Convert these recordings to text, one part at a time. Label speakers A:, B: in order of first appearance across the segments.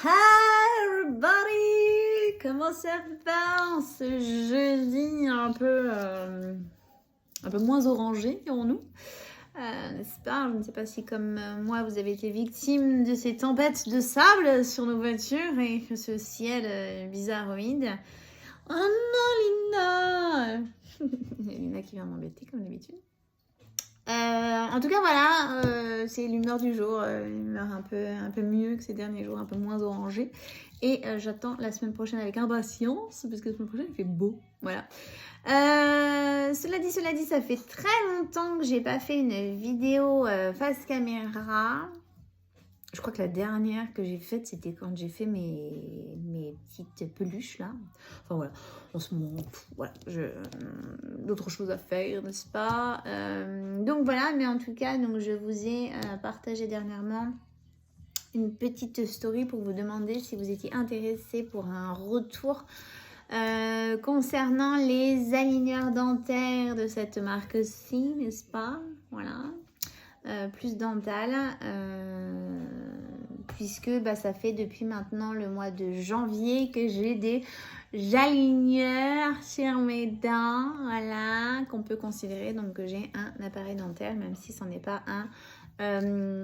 A: Hi everybody! Comment ça va en ce jeudi un peu moins orangé, dirons-nous? N'est-ce pas? Je ne sais pas si comme moi vous avez été victime de ces tempêtes de sable sur nos voitures et que ce ciel bizarroïde. Oh non Lina! Lina qui vient m'embêter comme d'habitude. En tout cas voilà, c'est l'humeur du jour, une humeur un peu mieux que ces derniers jours, un peu moins orangée. Et j'attends la semaine prochaine avec impatience, parce que la semaine prochaine il fait beau. Voilà. Cela dit, ça fait très longtemps que j'ai pas fait une vidéo face caméra. Je crois que la dernière que j'ai faite, c'était quand j'ai fait mes petites peluches là. Enfin voilà, en ce moment, voilà, d'autres choses à faire, n'est-ce pas? Donc voilà, mais en tout cas, donc je vous ai partagé dernièrement une petite story pour vous demander si vous étiez intéressé pour un retour concernant les aligneurs dentaires de cette marque-ci, n'est-ce pas? Voilà. Plus dental, puisque ça fait depuis maintenant le mois de janvier que j'ai des aligneurs sur mes dents, voilà, qu'on peut considérer donc que j'ai un appareil dentaire, même si ce n'est pas un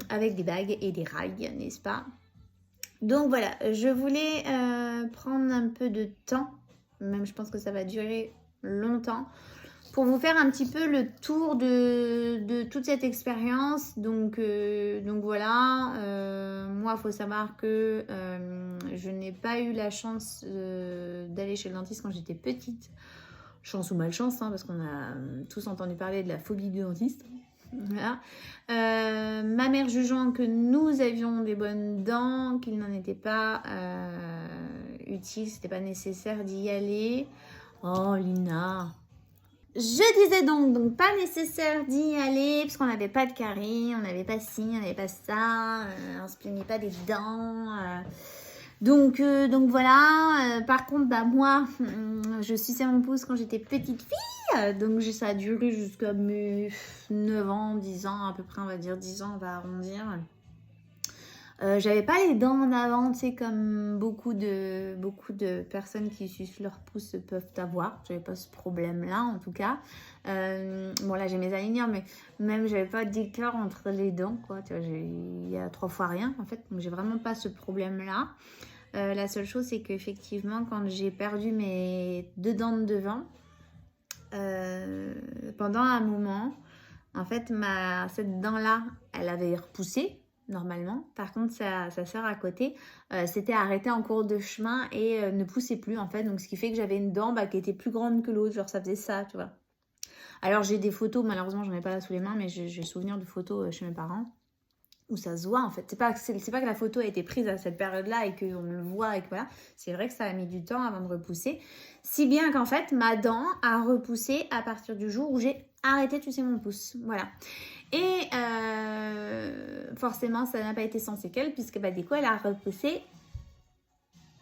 A: avec des bagues et des rails, n'est-ce pas? Donc voilà, je voulais prendre un peu de temps, même je pense que ça va durer longtemps, pour vous faire un petit peu le tour de toute cette expérience. Donc voilà, moi il faut savoir que je n'ai pas eu la chance d'aller chez le dentiste quand j'étais petite. Chance ou malchance, hein, parce qu'on a tous entendu parler de la phobie du dentiste. Voilà. Ma mère jugeant que nous avions des bonnes dents, qu'il n'en était pas utile, c'était pas nécessaire d'y aller. Oh Lina! Je disais donc pas nécessaire d'y aller parce qu'on n'avait pas de caries, on n'avait pas ci, on n'avait pas ça, on se plaignait pas des dents. Donc voilà. Par contre, moi, je suçais mon pouce quand j'étais petite fille, donc ça a duré jusqu'à mes 9 ans, 10 ans à peu près, on va dire 10 ans, on va arrondir. J'avais pas les dents en avant, tu sais, comme beaucoup de personnes qui sucent leur pouce peuvent avoir. J'avais pas ce problème-là, en tout cas. Bon, là, j'ai mes aligneurs, mais même, j'avais pas d'écart entre les dents, quoi. Tu vois, il y a 3 fois rien, en fait. Donc, j'ai vraiment pas ce problème-là. La seule chose, c'est qu'effectivement, quand j'ai perdu mes 2 dents de devant, pendant un moment, en fait, cette dent-là, elle avait repoussé. Normalement, par contre sa sœur à côté s'était arrêtée en cours de chemin et ne poussait plus en fait, donc ce qui fait que j'avais une dent qui était plus grande que l'autre, genre ça faisait ça, tu vois. Alors j'ai des photos, malheureusement j'en ai pas là sous les mains, mais j'ai souvenir de photos chez mes parents où ça se voit en fait. C'est pas que la photo a été prise à cette période-là et qu'on le voit et que voilà, c'est vrai que ça a mis du temps avant de repousser, si bien qu'en fait ma dent a repoussé à partir du jour où j'ai arrêté de sucer mon pouce, voilà. Et forcément, ça n'a pas été sans séquelles puisque du coup, elle a repoussé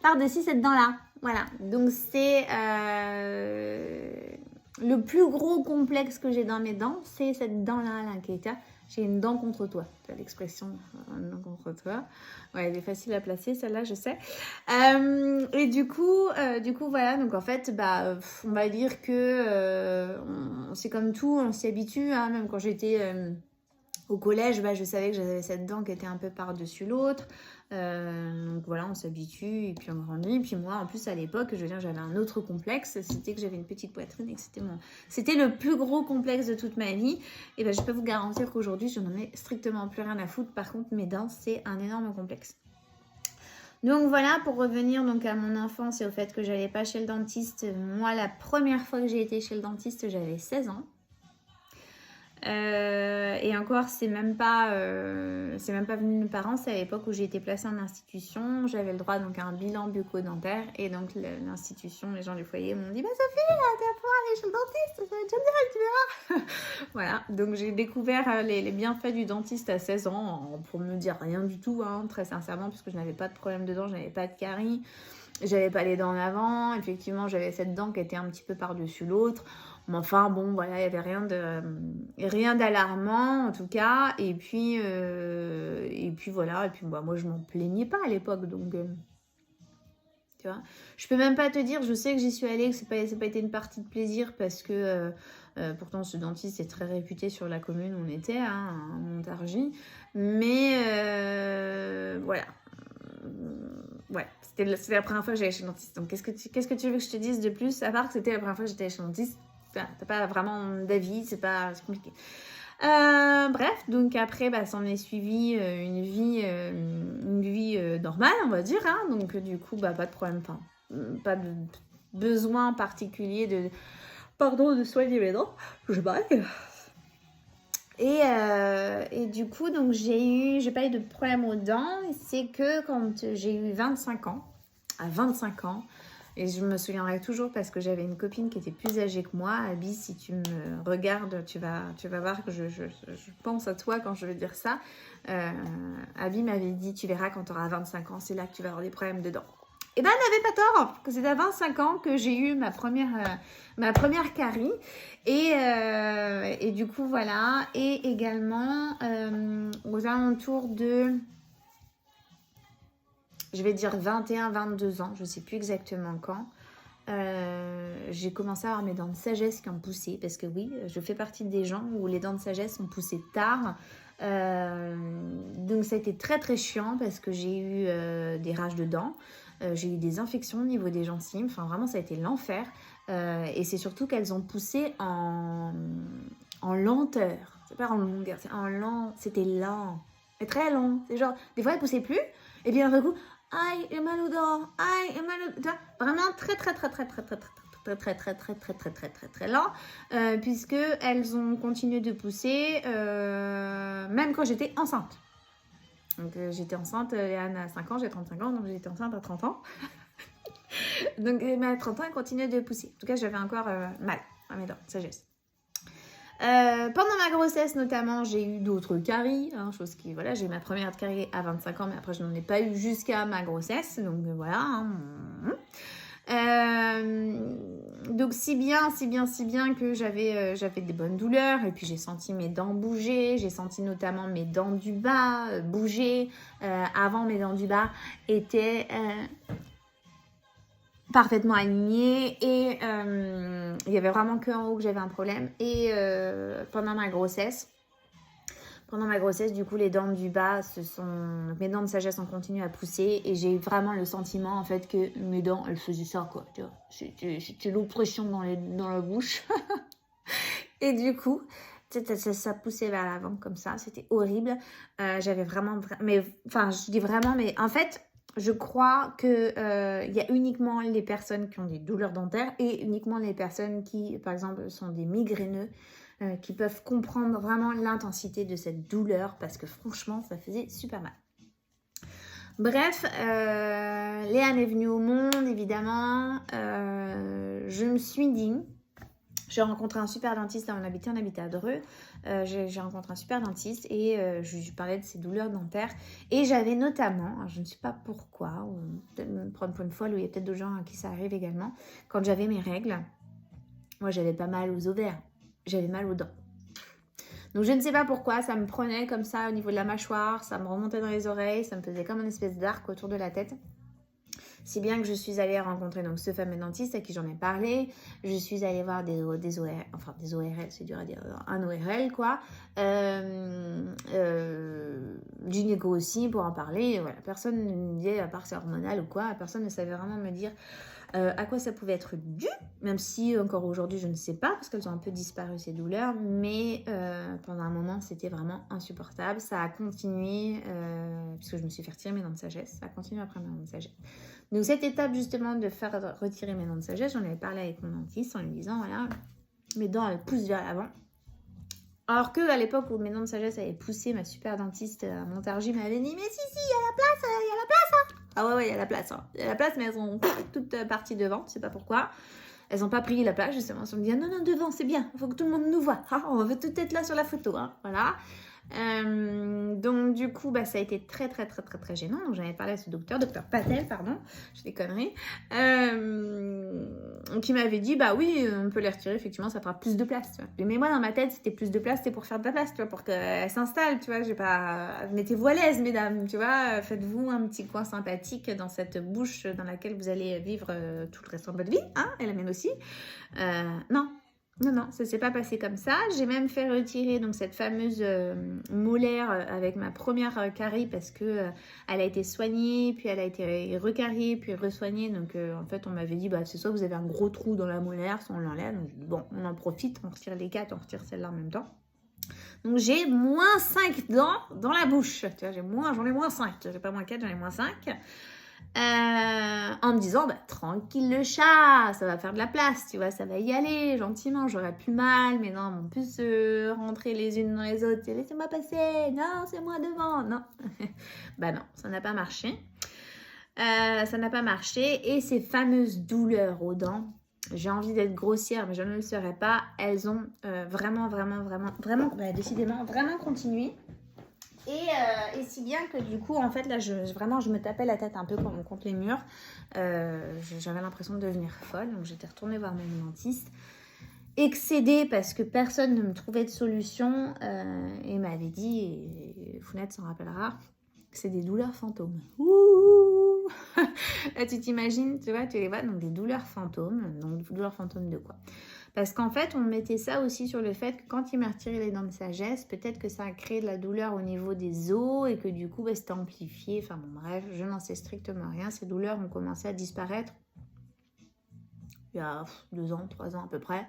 A: par-dessus cette dent-là. Voilà. Donc, c'est le plus gros complexe que j'ai dans mes dents, c'est cette dent-là, Keita. J'ai une dent contre toi. Tu as l'expression, une dent contre toi. Ouais, elle est facile à placer, celle-là, je sais. Et du coup, voilà. Donc, en fait, on va dire que c'est comme tout, on s'y habitue. Hein, même quand j'étais au collège, je savais que j'avais cette dent qui était un peu par-dessus l'autre. Donc voilà, on s'habitue et puis on grandit. Puis moi, en plus, à l'époque, je veux dire, j'avais un autre complexe. C'était que j'avais une petite poitrine et que c'était le plus gros complexe de toute ma vie. Et je peux vous garantir qu'aujourd'hui, je n'en ai strictement plus rien à foutre. Par contre, mes dents, c'est un énorme complexe. Donc voilà, pour revenir donc à mon enfance et au fait que j'allais pas chez le dentiste. Moi, la première fois que j'ai été chez le dentiste, j'avais 16 ans. Et encore, c'est même pas venu de mes parents. C'est à l'époque où j'ai été placée en institution. J'avais le droit donc à un bilan bucco-dentaire. Et donc l'institution, les gens du foyer m'ont dit Sophie, tu vas pouvoir aller chez le dentiste, ça va être génial, tu verras. Voilà, donc j'ai découvert les bienfaits du dentiste à 16 ans, pour me dire rien du tout, hein, très sincèrement, parce que je n'avais pas de problème de dents, je n'avais pas de caries. J'avais pas les dents en avant, effectivement j'avais cette dent qui était un petit peu par-dessus l'autre. Mais enfin bon, voilà, il n'y avait rien d'alarmant en tout cas. Et puis voilà, et puis bah, moi je m'en plaignais pas à l'époque, donc tu vois. Je peux même pas te dire, je sais que j'y suis allée, que c'est pas été une partie de plaisir parce que pourtant ce dentiste est très réputé sur la commune où on était, hein, à Montargis. Mais voilà. Ouais, c'était la première fois que j'allais chez le dentiste. Donc, qu'est-ce que tu veux que je te dise de plus, à part que c'était la première fois que j'étais chez le dentiste? Enfin, t'as pas vraiment d'avis, c'est compliqué. Bref, donc après, bah, s'en est suivi une vie normale, on va dire. Hein. Donc, du coup, bah, pas de problème, enfin, pas de besoin particulier de soigner mes dents. Je baille. Et du coup, donc j'ai pas eu de problème aux dents. C'est que quand j'ai eu 25 ans, à 25 ans, et je me souviendrai toujours parce que j'avais une copine qui était plus âgée que moi. Abby, si tu me regardes, tu vas voir que je pense à toi quand je veux dire ça. Abby m'avait dit, tu verras quand tu auras 25 ans, c'est là que tu vas avoir des problèmes de dents. Et ben, elle n'avait pas tort, que c'est à 25 ans que j'ai eu ma première carie. Et du coup, voilà. Et également, aux alentours de, je vais dire 21, 22 ans, je ne sais plus exactement quand, j'ai commencé à avoir mes dents de sagesse qui ont poussé. Parce que oui, je fais partie des gens où les dents de sagesse ont poussé tard. Donc ça a été très très chiant parce que j'ai eu des rages de dents. J'ai eu des infections au niveau des gencives. Enfin, vraiment, ça a été l'enfer. Et c'est surtout qu'elles ont poussé en lenteur. C'est pas en longueur, c'est en lent. C'était lent. Et très long. C'est genre, des fois, elles poussaient plus. Et puis, d'un coup, aïe, j'ai mal aux dents. Aïe, j'ai mal aux dents. Vraiment très lent. Puisque elles ont continué de pousser même quand j'étais enceinte. Donc j'étais enceinte, Léane a 5 ans, j'ai 35 ans, donc j'étais enceinte à 30 ans. Donc à 30 ans, elle continuait de pousser. En tout cas, j'avais encore mal à mes dents, sagesse. Pendant ma grossesse notamment, j'ai eu d'autres caries, hein, chose qui, voilà, j'ai eu ma première carie à 25 ans, mais après je n'en ai pas eu jusqu'à ma grossesse, donc voilà. Hein. Donc si bien que j'avais des bonnes douleurs et puis j'ai senti mes dents bouger, j'ai senti notamment mes dents du bas bouger. Avant, mes dents du bas étaient parfaitement alignées et il y avait vraiment qu'en haut que j'avais un problème. Et pendant ma grossesse, du coup, les dents du bas, mes dents de sagesse ont continué à pousser et j'ai eu vraiment le sentiment, en fait, que mes dents, elles faisaient ça, quoi. Tu vois, c'était l'oppression dans la bouche. Et du coup, ça poussait vers l'avant comme ça. C'était horrible. J'avais vraiment... Mais, enfin, je dis vraiment, mais en fait, je crois qu'il y a uniquement les personnes qui ont des douleurs dentaires et uniquement les personnes qui, par exemple, sont des migraineux, qui peuvent comprendre vraiment l'intensité de cette douleur parce que franchement, ça faisait super mal. Bref, Léane est venue au monde, évidemment. Je me suis dit, j'ai rencontré un super dentiste, là on habitait à Dreux. J'ai rencontré un super dentiste et je lui parlais de ses douleurs dentaires. Et j'avais notamment, je ne sais pas pourquoi, ou peut-être pour une fois, il y a peut-être d'autres gens à qui ça arrive également, quand j'avais mes règles, moi j'avais pas mal aux ovaires. J'avais mal aux dents. Donc je ne sais pas pourquoi, ça me prenait comme ça au niveau de la mâchoire, ça me remontait dans les oreilles, ça me faisait comme une espèce d'arc autour de la tête. Si bien que je suis allée rencontrer donc ce fameux dentiste à qui j'en ai parlé. Je suis allée voir des ORL, enfin des ORL, c'est dur à dire, un ORL quoi. Gynéco aussi pour en parler. Et voilà, personne ne me disait, à part c'est hormonal ou quoi, personne ne savait vraiment me dire à quoi ça pouvait être dû, même si encore aujourd'hui je ne sais pas parce qu'elles ont un peu disparu ces douleurs, mais pendant un moment c'était vraiment insupportable. Ça a continué puisque je me suis fait retirer mes dents de sagesse, ça a continué après mes dents de sagesse. Donc cette étape justement de faire retirer mes dents de sagesse, j'en avais parlé avec mon dentiste en lui disant voilà, mes dents elles poussent vers l'avant. Alors que à l'époque où mes dents de sagesse avaient poussé, ma super dentiste à Montargis m'avait dit mais si, il y a la place, hein. Ah ouais, il y a la place. Hein. Il y a la place, mais elles sont toutes parties devant, je sais pas pourquoi. Elles n'ont pas pris la place, justement. Elles se sont dit, non, devant, c'est bien, il faut que tout le monde nous voit. Ah, on veut tout être là sur la photo, hein. Voilà. Donc du coup, bah, ça a été très très très très très gênant. Donc j'en avais parlé à ce docteur Patel, pardon, je des conneries, qui m'avait dit, bah oui, on peut les retirer, effectivement, ça fera plus de place, tu vois. Mais moi, dans ma tête, c'était plus de place, c'était pour faire de la place, tu vois, pour qu'elle s'installe, tu vois. J'ai pas... Mettez-vous à l'aise, mesdames, tu vois. Faites-vous un petit coin sympathique dans cette bouche dans laquelle vous allez vivre tout le restant de votre vie, hein, et la mienne aussi. Non. Non, non, ça s'est pas passé comme ça. J'ai même fait retirer donc cette fameuse molaire avec ma première carie parce que elle a été soignée, puis elle a été recariée, puis resoignée. Donc en fait, on m'avait dit, bah, c'est soit vous avez un gros trou dans la molaire, soit on l'enlève. Donc bon, on en profite, on retire les 4, on retire celle-là en même temps. Donc j'ai moins 5 dents dans la bouche. Tu vois, j'en ai moins 5. J'ai pas moins 4, j'en ai moins 5. En me disant, bah, tranquille le chat, ça va faire de la place, tu vois, ça va y aller gentiment, j'aurais plus mal, mais non, on peut se rentrer les unes dans les autres, laissez-moi passer, non, c'est moi devant, non. Bah non, ça n'a pas marché. Ça n'a pas marché, et ces fameuses douleurs aux dents, j'ai envie d'être grossière, mais je ne le serai pas, elles ont vraiment, bah, décidément, vraiment continué. Et si bien que du coup, en fait, là, je me tapais la tête un peu contre les murs. J'avais l'impression de devenir folle. Donc, j'étais retournée voir mon dentiste. Excédée parce que personne ne me trouvait de solution. Et m'avait dit, et Founette s'en rappellera, que c'est des douleurs fantômes. Ouh. Là, tu t'imagines, tu vois, tu les vois, donc des douleurs fantômes. Donc, des douleurs fantômes de quoi? Parce qu'en fait, on mettait ça aussi sur le fait que quand il m'a retiré les dents de sagesse, peut-être que ça a créé de la douleur au niveau des os et que du coup, bah, c'était amplifié. Enfin bon, bref, je n'en sais strictement rien. Ces douleurs ont commencé à disparaître il y a 2 ans, 3 ans à peu près.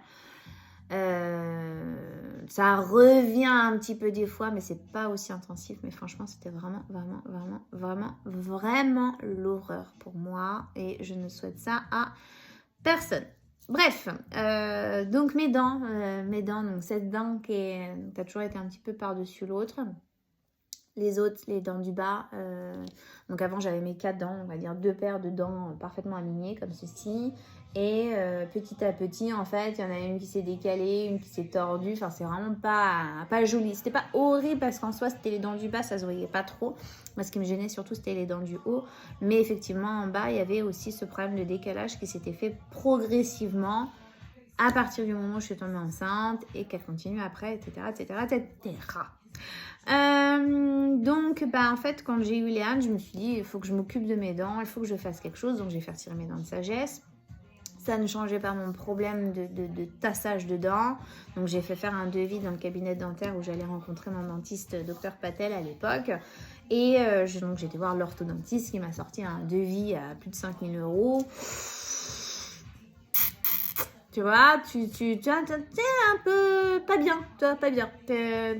A: Ça revient un petit peu des fois, mais c'est pas aussi intensif. Mais franchement, c'était vraiment l'horreur pour moi. Et je ne souhaite ça à personne. Bref, donc mes dents, donc cette dent qui a toujours été un petit peu par-dessus l'autre. Les autres, les dents du bas. Donc avant, j'avais mes 4 dents, on va dire 2 paires de dents parfaitement alignées comme ceci. Et petit à petit, en fait, il y en a une qui s'est décalée, une qui s'est tordue. Enfin, c'est vraiment pas joli. C'était pas horrible parce qu'en soi, c'était les dents du bas, ça se voyait pas trop. Moi, ce qui me gênait surtout, c'était les dents du haut. Mais effectivement, en bas, il y avait aussi ce problème de décalage qui s'était fait progressivement à partir du moment où je suis tombée enceinte et qu'elle continue après, etc., etc., etc. Donc, bah, en fait, quand j'ai eu Léane, je me suis dit, il faut que je m'occupe de mes dents, il faut que je fasse quelque chose. Donc, j'ai fait retirer mes dents de sagesse. Ça ne changeait pas mon problème de tassage de dents. Donc, j'ai fait faire un devis dans le cabinet dentaire où j'allais rencontrer mon dentiste, Dr Patel, à l'époque. Et donc, j'ai été voir l'orthodontiste qui m'a sorti un devis à plus de 5 000 €. Tu vois, tu es un peu pas bien, tu vois, pas bien.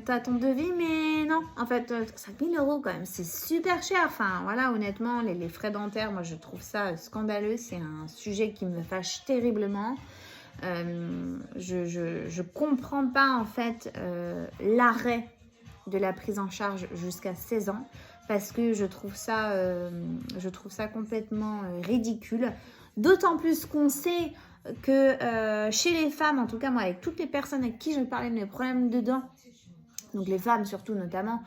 A: T'as ton devis, mais non, en fait, 5 000 € quand même, c'est super cher. Enfin, voilà, honnêtement, les frais dentaires, moi, je trouve ça scandaleux. C'est un sujet qui me fâche terriblement. Je comprends pas, en fait, l'arrêt de la prise en charge jusqu'à 16 ans parce que je trouve ça complètement ridicule. D'autant plus qu'on sait que chez les femmes, en tout cas moi avec toutes les personnes avec qui je parlais de mes problèmes de dents, donc les femmes surtout notamment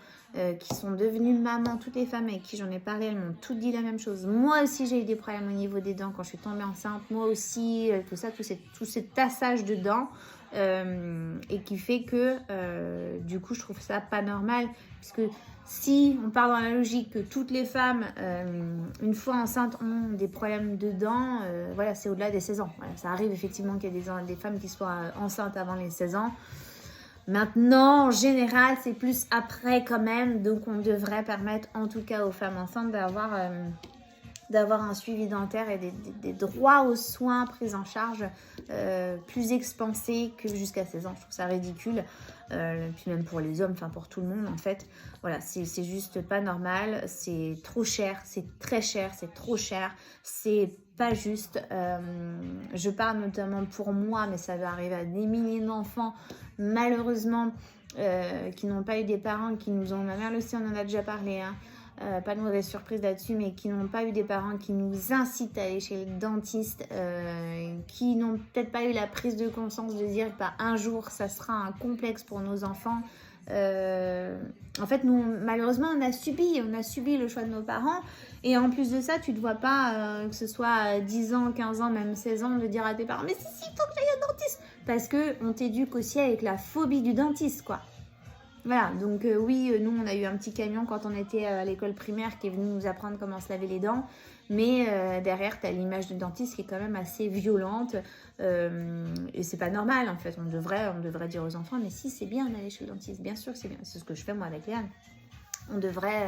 A: qui sont devenues mamans, toutes les femmes avec qui j'en ai parlé, elles m'ont toutes dit la même chose. Moi aussi j'ai eu des problèmes au niveau des dents quand je suis tombée enceinte, moi aussi, tout ce tassage de dents et qui fait que du coup je trouve ça pas normal puisque si on part dans la logique que toutes les femmes, une fois enceintes, ont des problèmes de dents, voilà, c'est au-delà des 16 ans. Voilà, ça arrive effectivement qu'il y ait des femmes qui soient enceintes avant les 16 ans. Maintenant, en général, c'est plus après quand même. Donc, on devrait permettre, en tout cas aux femmes enceintes, d'avoir un suivi dentaire et des droits aux soins pris en charge plus expansés que jusqu'à 16 ans. Je trouve ça ridicule. Puis même pour les hommes, enfin pour tout le monde en fait. Voilà, c'est juste pas normal. C'est trop cher, c'est très cher, c'est trop cher. C'est pas juste. Je parle notamment pour moi, mais ça va arriver à des milliers d'enfants, malheureusement, qui n'ont pas eu des parents qui nous ont... Ma mère aussi, on en a déjà parlé, hein. Pas de mauvaise surprise là-dessus, mais qui n'ont pas eu des parents qui nous incitent à aller chez le dentiste, qui n'ont peut-être pas eu la prise de conscience de dire bah, un jour ça sera un complexe pour nos enfants, En fait, nous, malheureusement, on a subi le choix de nos parents. Et en plus de ça, tu ne te vois pas, que ce soit à 10 ans, 15 ans, même 16 ans, de dire à tes parents « Mais si, il faut que j'aille au dentiste !» Parce qu'on t'éduque aussi avec la phobie du dentiste, quoi. Voilà, donc oui, nous, on a eu un petit camion quand on était à l'école primaire qui est venu nous apprendre comment se laver les dents. Mais derrière, tu as l'image du dentiste qui est quand même assez violente. Et c'est pas normal, en fait. On devrait dire aux enfants, mais si, c'est bien d'aller chez le dentiste. Bien sûr que c'est bien. C'est ce que je fais, moi, avec Léane. On devrait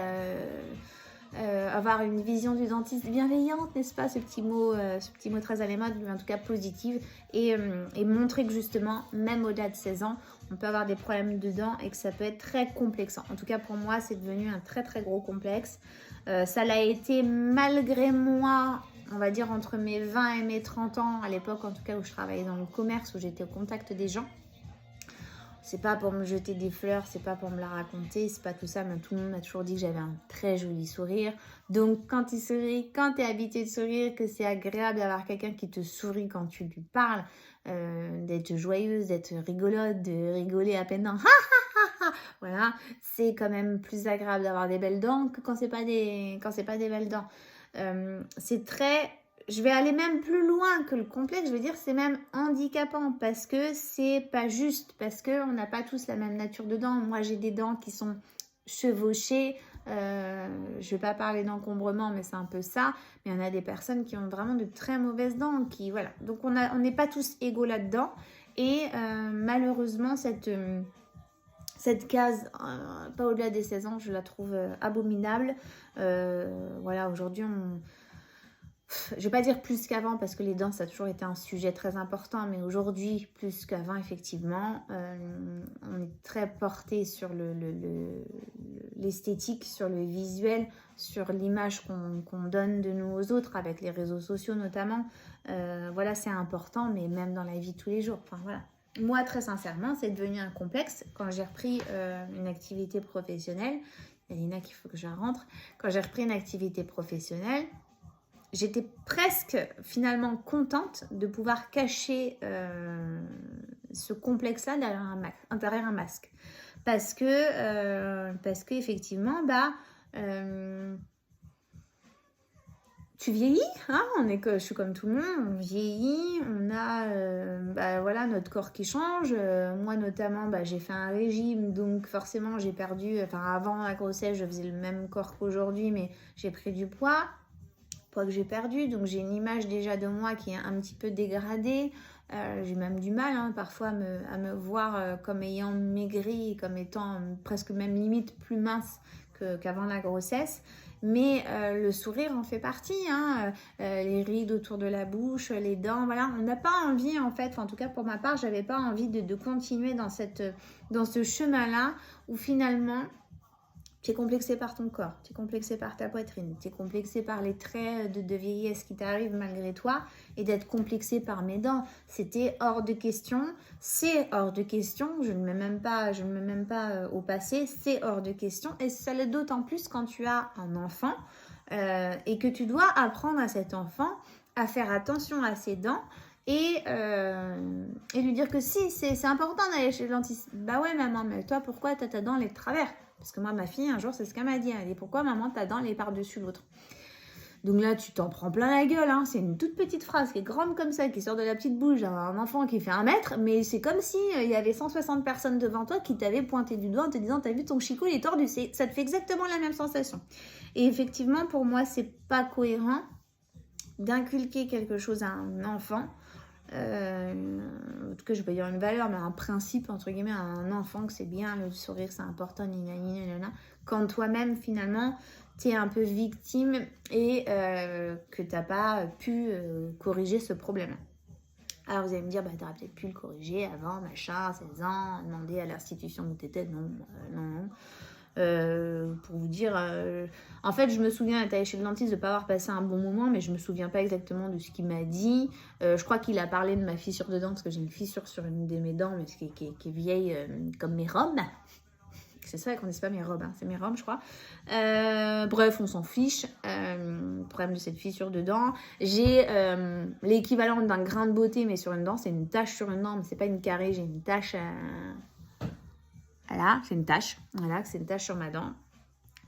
A: avoir une vision du dentiste bienveillante, n'est-ce pas, ce petit mot très à la mode, mais en tout cas positive, et montrer que justement, même au-delà de 16 ans, on peut avoir des problèmes de dents et que ça peut être très complexant. En tout cas, pour moi, c'est devenu un très très gros complexe. Ça l'a été malgré moi, on va dire entre mes 20 et mes 30 ans, à l'époque en tout cas où je travaillais dans le commerce, où j'étais au contact des gens. C'est pas pour me jeter des fleurs, c'est pas pour me la raconter, c'est pas tout ça, mais tout le monde m'a toujours dit que j'avais un très joli sourire. Donc quand tu souris, quand tu es habitué de sourire, que c'est agréable d'avoir quelqu'un qui te sourit quand tu lui parles, d'être joyeuse, d'être rigolote, de rigoler à peine dans voilà, c'est quand même plus agréable d'avoir des belles dents que quand c'est pas des belles dents. C'est très... Je vais aller même plus loin que le complexe, je veux dire c'est même handicapant parce que c'est pas juste, parce qu'on n'a pas tous la même nature de dents. Moi j'ai des dents qui sont chevauchées, je vais pas parler d'encombrement mais c'est un peu ça, mais on a des personnes qui ont vraiment de très mauvaises dents, qui voilà. Donc on n'est pas tous égaux là-dedans et malheureusement cette case, pas au-delà des 16 ans, je la trouve abominable. Voilà, aujourd'hui je ne vais pas dire plus qu'avant parce que les dents ça a toujours été un sujet très important, mais aujourd'hui plus qu'avant effectivement on est très porté sur l'esthétique, sur le visuel, sur l'image qu'on donne de nous aux autres avec les réseaux sociaux notamment. Voilà, c'est important, mais même dans la vie de tous les jours, enfin voilà. Moi très sincèrement c'est devenu un complexe quand j'ai repris une activité professionnelle. Il y a Lina qu'il faut que je rentre. Quand j'ai repris une activité professionnelle, j'étais presque finalement contente de pouvoir cacher ce complexe-là derrière un masque. Parce que effectivement, tu vieillis, hein, je suis comme tout le monde, on vieillit, on a voilà, notre corps qui change. Moi notamment, j'ai fait un régime, donc forcément j'ai perdu, avant la grossesse, je faisais le même corps qu'aujourd'hui, mais j'ai pris du poids que j'ai perdu, donc j'ai une image déjà de moi qui est un petit peu dégradée. J'ai même du mal parfois à me voir comme ayant maigri, comme étant presque même limite plus mince qu'avant la grossesse. Mais le sourire en fait partie, les rides autour de la bouche, les dents, voilà. On n'a pas envie en fait, en tout cas pour ma part, j'avais pas envie de continuer dans ce chemin-là où finalement tu es complexé par ton corps, tu es complexé par ta poitrine, tu es complexé par les traits de vieillesse qui t'arrivent malgré toi, et d'être complexé par mes dents. C'était hors de question, c'est hors de question, je ne mets même pas au passé, c'est hors de question, et ça l'est d'autant plus quand tu as un enfant et que tu dois apprendre à cet enfant à faire attention à ses dents. Et lui dire que si, c'est important d'aller chez le dentiste. Bah ouais maman, mais toi pourquoi t'as ta dent les travers? Parce que moi ma fille un jour c'est ce qu'elle m'a dit, elle dit pourquoi maman ta dent les par-dessus l'autre? Donc là tu t'en prends plein la gueule, c'est une toute petite phrase qui est grande comme ça, qui sort de la petite bouche d'un enfant qui fait 1 mètre, mais c'est comme si il y avait 160 personnes devant toi qui t'avaient pointé du doigt en te disant t'as vu ton chicot il est tordu, ça te fait exactement la même sensation. Et effectivement pour moi c'est pas cohérent d'inculquer quelque chose à un enfant. En tout cas je vais pas dire une valeur mais un principe entre guillemets à un enfant, que c'est bien le sourire, c'est important, quand toi-même finalement t'es un peu victime et que t'as pas pu corriger ce problème. Alors vous allez me dire t'aurais peut-être pu le corriger avant, machin, 16 ans, demander à l'institution où t'étais. Non. Pour vous dire, en fait je me souviens d'être allée chez le dentiste, de ne pas avoir passé un bon moment, mais je me souviens pas exactement de ce qu'il m'a dit. Je crois qu'il a parlé de ma fissure de dent, parce que j'ai une fissure sur une de mes dents, mais qui est vieille comme mes robes. C'est ça qu'on dit, c'est pas mes robes, c'est mes robes je crois. Bref, on s'en fiche. Problème de cette fissure de dent. J'ai l'équivalent d'un grain de beauté, mais sur une dent, c'est une tache sur une dent, mais c'est pas une carrée, j'ai une tache Voilà, c'est une tache. Voilà, c'est une tache sur ma dent.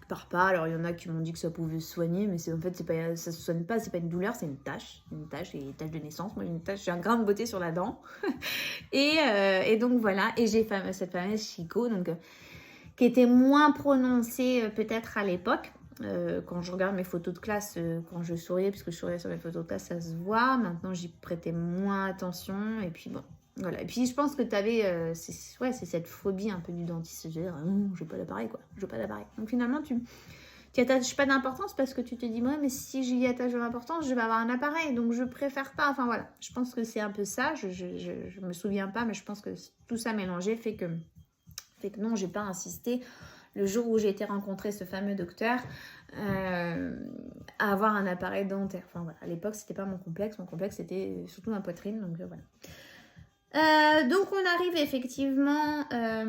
A: Je pars pas. Alors, il y en a qui m'ont dit que ça pouvait se soigner, mais en fait, ça se soigne pas. C'est pas une douleur, c'est une tache. Une tache, c'est une tache de naissance. Moi, j'ai une tache, j'ai un grain de beauté sur la dent. Et donc, voilà. Et j'ai cette fameuse Chico, donc, qui était moins prononcée peut-être à l'époque. Quand je regarde mes photos de classe, quand je souriais, parce que je souriais sur mes photos de classe, ça se voit. Maintenant, j'y prêtais moins attention. Et puis, bon. Voilà. Et puis je pense que tu avais c'est cette phobie un peu du dentiste, c'est-à-dire je veux pas d'appareil quoi, je veux pas d'appareil. Donc finalement tu attaches pas d'importance parce que tu te dis ouais mais si j'y attache de l'importance, je vais avoir un appareil donc je préfère pas. Enfin voilà, je pense que c'est un peu ça, je me souviens pas mais je pense que tout ça mélangé fait que non, j'ai pas insisté le jour où j'ai été rencontrer ce fameux docteur à avoir un appareil dentaire. Enfin voilà, à l'époque c'était pas mon complexe c'était surtout ma poitrine donc voilà. Donc on arrive effectivement à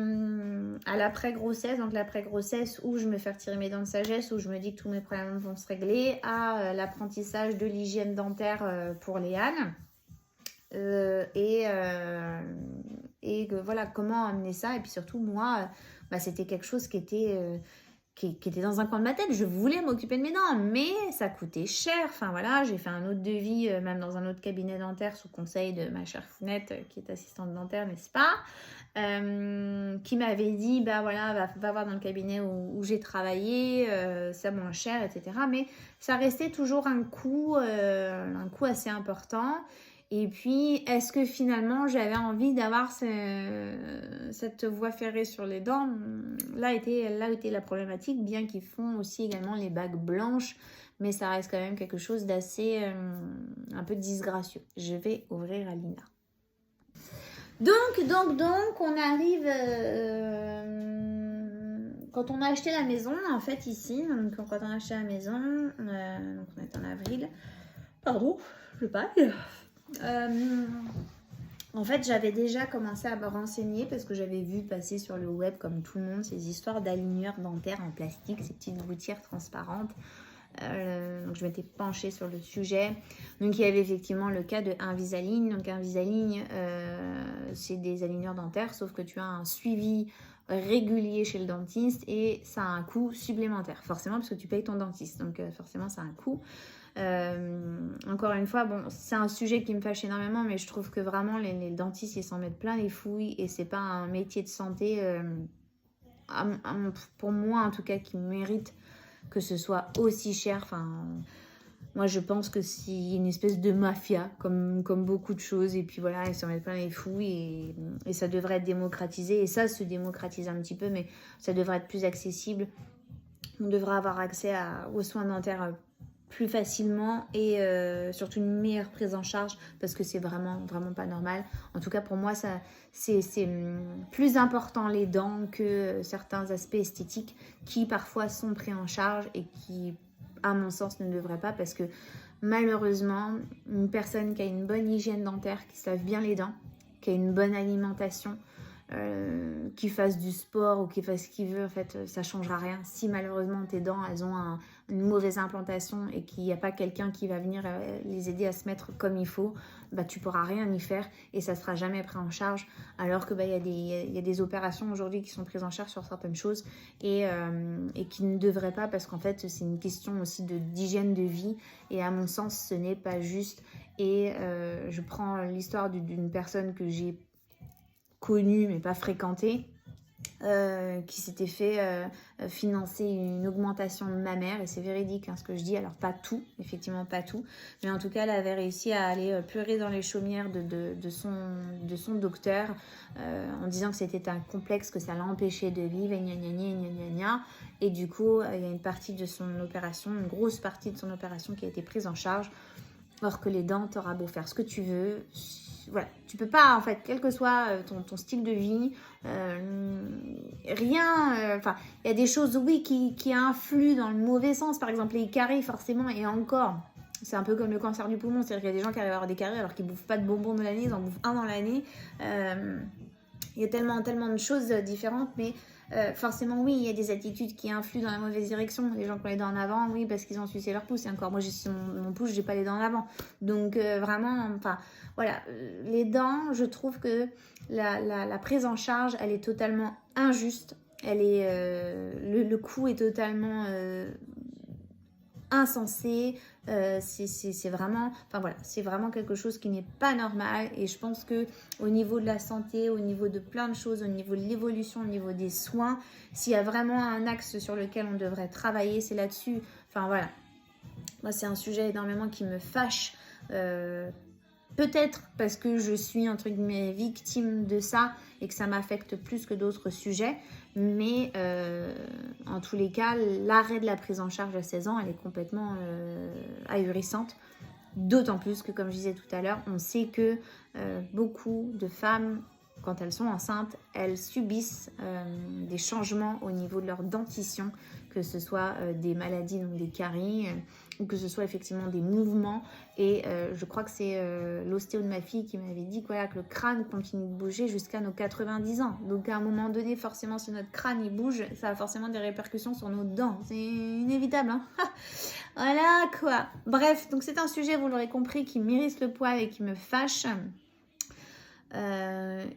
A: l'après-grossesse, donc l'après-grossesse où je me fais retirer mes dents de sagesse, où je me dis que tous mes problèmes vont se régler, à l'apprentissage de l'hygiène dentaire pour Léane. Et que, voilà, comment amener ça. Et puis surtout, moi, c'était quelque chose qui était dans un coin de ma tête. Je voulais m'occuper de mes dents, mais ça coûtait cher. Enfin voilà, j'ai fait un autre devis, même dans un autre cabinet dentaire, sous conseil de ma chère Founette, qui est assistante dentaire, n'est-ce pas, qui m'avait dit, bah voilà, va voir dans le cabinet où j'ai travaillé, c'est moins cher, etc. Mais ça restait toujours un coût assez important. Et puis, est-ce que finalement, j'avais envie d'avoir cette voie ferrée sur les dents? Là était la problématique, bien qu'ils font aussi également les bagues blanches, mais ça reste quand même quelque chose d'assez un peu disgracieux. Je vais ouvrir Alina. Donc, on arrive... quand on a acheté la maison, en fait, ici, donc, quand on a acheté la maison, donc on est en avril, pardon, je parle... en fait, j'avais déjà commencé à me renseigner parce que j'avais vu passer sur le web, comme tout le monde, ces histoires d'aligneurs dentaires en plastique, ces petites gouttières transparentes. Donc, je m'étais penchée sur le sujet. Donc, il y avait effectivement le cas de Invisalign. Donc, Invisalign, c'est des aligneurs dentaires, sauf que tu as un suivi régulier chez le dentiste et ça a un coût supplémentaire. Forcément, parce que tu payes ton dentiste. Donc, forcément, ça a un coût. Encore une fois, bon, c'est un sujet qui me fâche énormément, mais je trouve que vraiment les dentistes ils s'en mettent plein les fouilles et c'est pas un métier de santé pour moi en tout cas qui mérite que ce soit aussi cher. Enfin, moi je pense que c'est une espèce de mafia comme beaucoup de choses et puis voilà, ils s'en mettent plein les fouilles et ça devrait être démocratisé et ça se démocratise un petit peu, mais ça devrait être plus accessible. On devrait avoir accès aux soins dentaires plus facilement et surtout une meilleure prise en charge parce que c'est vraiment pas normal. En tout cas pour moi ça c'est plus important les dents que certains aspects esthétiques qui parfois sont pris en charge et qui à mon sens ne devraient pas parce que malheureusement une personne qui a une bonne hygiène dentaire, qui se lave bien les dents, qui a une bonne alimentation, qui fasse du sport ou qui fasse ce qu'il veut, en fait ça changera rien. Si malheureusement tes dents elles ont une mauvaise implantation et qu'il n'y a pas quelqu'un qui va venir les aider à se mettre comme il faut, bah tu pourras rien y faire et ça sera jamais pris en charge, alors que bah il y a des opérations aujourd'hui qui sont prises en charge sur certaines choses et qui ne devraient pas, parce qu'en fait c'est une question aussi d'hygiène de vie et à mon sens ce n'est pas juste. Et je prends l'histoire d'une personne que j'ai connue mais pas fréquentée, qui s'était fait financer une augmentation de mammaire, et c'est véridique ce que je dis, alors pas tout, effectivement pas tout, mais en tout cas elle avait réussi à aller pleurer dans les chaumières de son docteur en disant que c'était un complexe, que ça l'empêchait de vivre et gna gna, et du coup il y a une partie de son opération, une grosse partie de son opération qui a été prise en charge, or que les dents, t'auras beau faire ce que tu veux, voilà, tu peux pas en fait, quel que soit ton style de vie, rien, enfin il y a des choses oui qui influent dans le mauvais sens, par exemple les caries forcément, et encore c'est un peu comme le cancer du poumon, c'est-à-dire qu'il y a des gens qui arrivent à avoir des caries alors qu'ils bouffent pas de bonbons de l'année, ils en bouffent un dans l'année. Il y a tellement de choses différentes, mais forcément oui, il y a des attitudes qui influent dans la mauvaise direction. Les gens qui ont les dents en avant, oui, parce qu'ils ont sucé leur pouce, et encore moi j'ai sucé mon pouce, j'ai pas les dents en avant, donc vraiment, enfin voilà, les dents, je trouve que la prise en charge elle est totalement injuste. Elle est, le coût est totalement insensé. C'est vraiment, enfin voilà, c'est vraiment quelque chose qui n'est pas normal. Et je pense que au niveau de la santé, au niveau de plein de choses, au niveau de l'évolution, au niveau des soins, s'il y a vraiment un axe sur lequel on devrait travailler, c'est là-dessus. Enfin voilà, moi c'est un sujet énormément qui me fâche. Peut-être parce que je suis entre guillemets victime de ça et que ça m'affecte plus que d'autres sujets. Mais en tous les cas, l'arrêt de la prise en charge à 16 ans, elle est complètement ahurissante. D'autant plus que, comme je disais tout à l'heure, on sait que beaucoup de femmes, quand elles sont enceintes, elles subissent des changements au niveau de leur dentition, que ce soit des maladies, donc des caries, ou que ce soit effectivement des mouvements. Et je crois que c'est l'ostéo de ma fille qui m'avait dit que, voilà, que le crâne continue de bouger jusqu'à nos 90 ans. Donc à un moment donné, forcément, si notre crâne il bouge, ça a forcément des répercussions sur nos dents. C'est inévitable, hein. Voilà quoi. Bref, donc c'est un sujet, vous l'aurez compris, qui m'irrisse le poil et qui me fâche.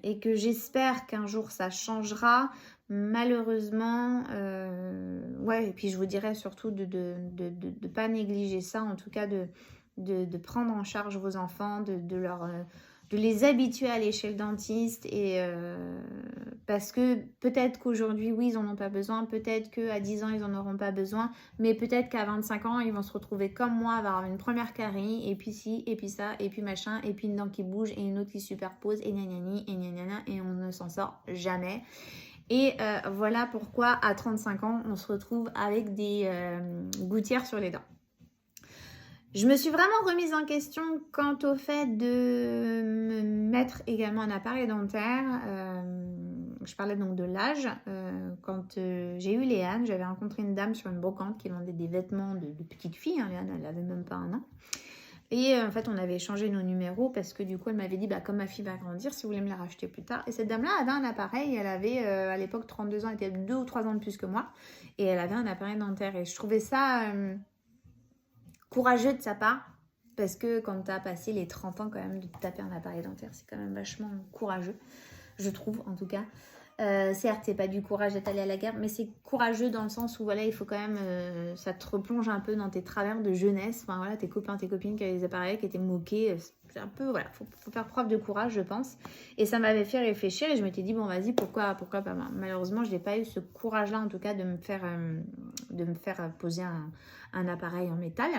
A: Et que j'espère qu'un jour ça changera. Malheureusement, ouais, et puis je vous dirais surtout de pas négliger ça, en tout cas de prendre en charge vos enfants, de les habituer à aller chez le dentiste, et parce que peut-être qu'aujourd'hui, oui, ils n'en ont pas besoin, peut-être qu'à 10 ans, ils n'en auront pas besoin, mais peut-être qu'à 25 ans, ils vont se retrouver comme moi, avoir une première carie, et puis ci, et puis ça, et puis machin, et puis une dent qui bouge, et une autre qui superpose, et gnagnani, et gnagnana, et on ne s'en sort jamais. Et voilà pourquoi à 35 ans, on se retrouve avec des gouttières sur les dents. Je me suis vraiment remise en question quant au fait de me mettre également un appareil dentaire. Je parlais donc de l'âge. Quand j'ai eu Léane, j'avais rencontré une dame sur une brocante qui vendait des vêtements de petite fille. Hein. Léane, elle n'avait même pas un an. Et en fait, on avait échangé nos numéros parce que du coup, elle m'avait dit, bah, comme ma fille va grandir, si vous voulez me la racheter plus tard. Et cette dame-là avait un appareil. Elle avait à l'époque 32 ans, elle était 2 ou 3 ans de plus que moi. Et elle avait un appareil dentaire. Et je trouvais ça courageux de sa part. Parce que quand tu as passé les 30 ans quand même, de te taper un appareil dentaire, c'est quand même vachement courageux. Je trouve, en tout cas. Certes, c'est pas du courage d'être allé à la guerre, mais c'est courageux dans le sens où voilà, il faut quand même, ça te replonge un peu dans tes travers de jeunesse. Enfin voilà, tes copains, tes copines qui avaient des appareils, qui étaient moqués. C'est un peu, voilà, faut faire preuve de courage, je pense. Et ça m'avait fait réfléchir et je m'étais dit, bon, vas-y, pourquoi pas. Malheureusement, je n'ai pas eu ce courage-là, en tout cas, de me faire poser un appareil en métal.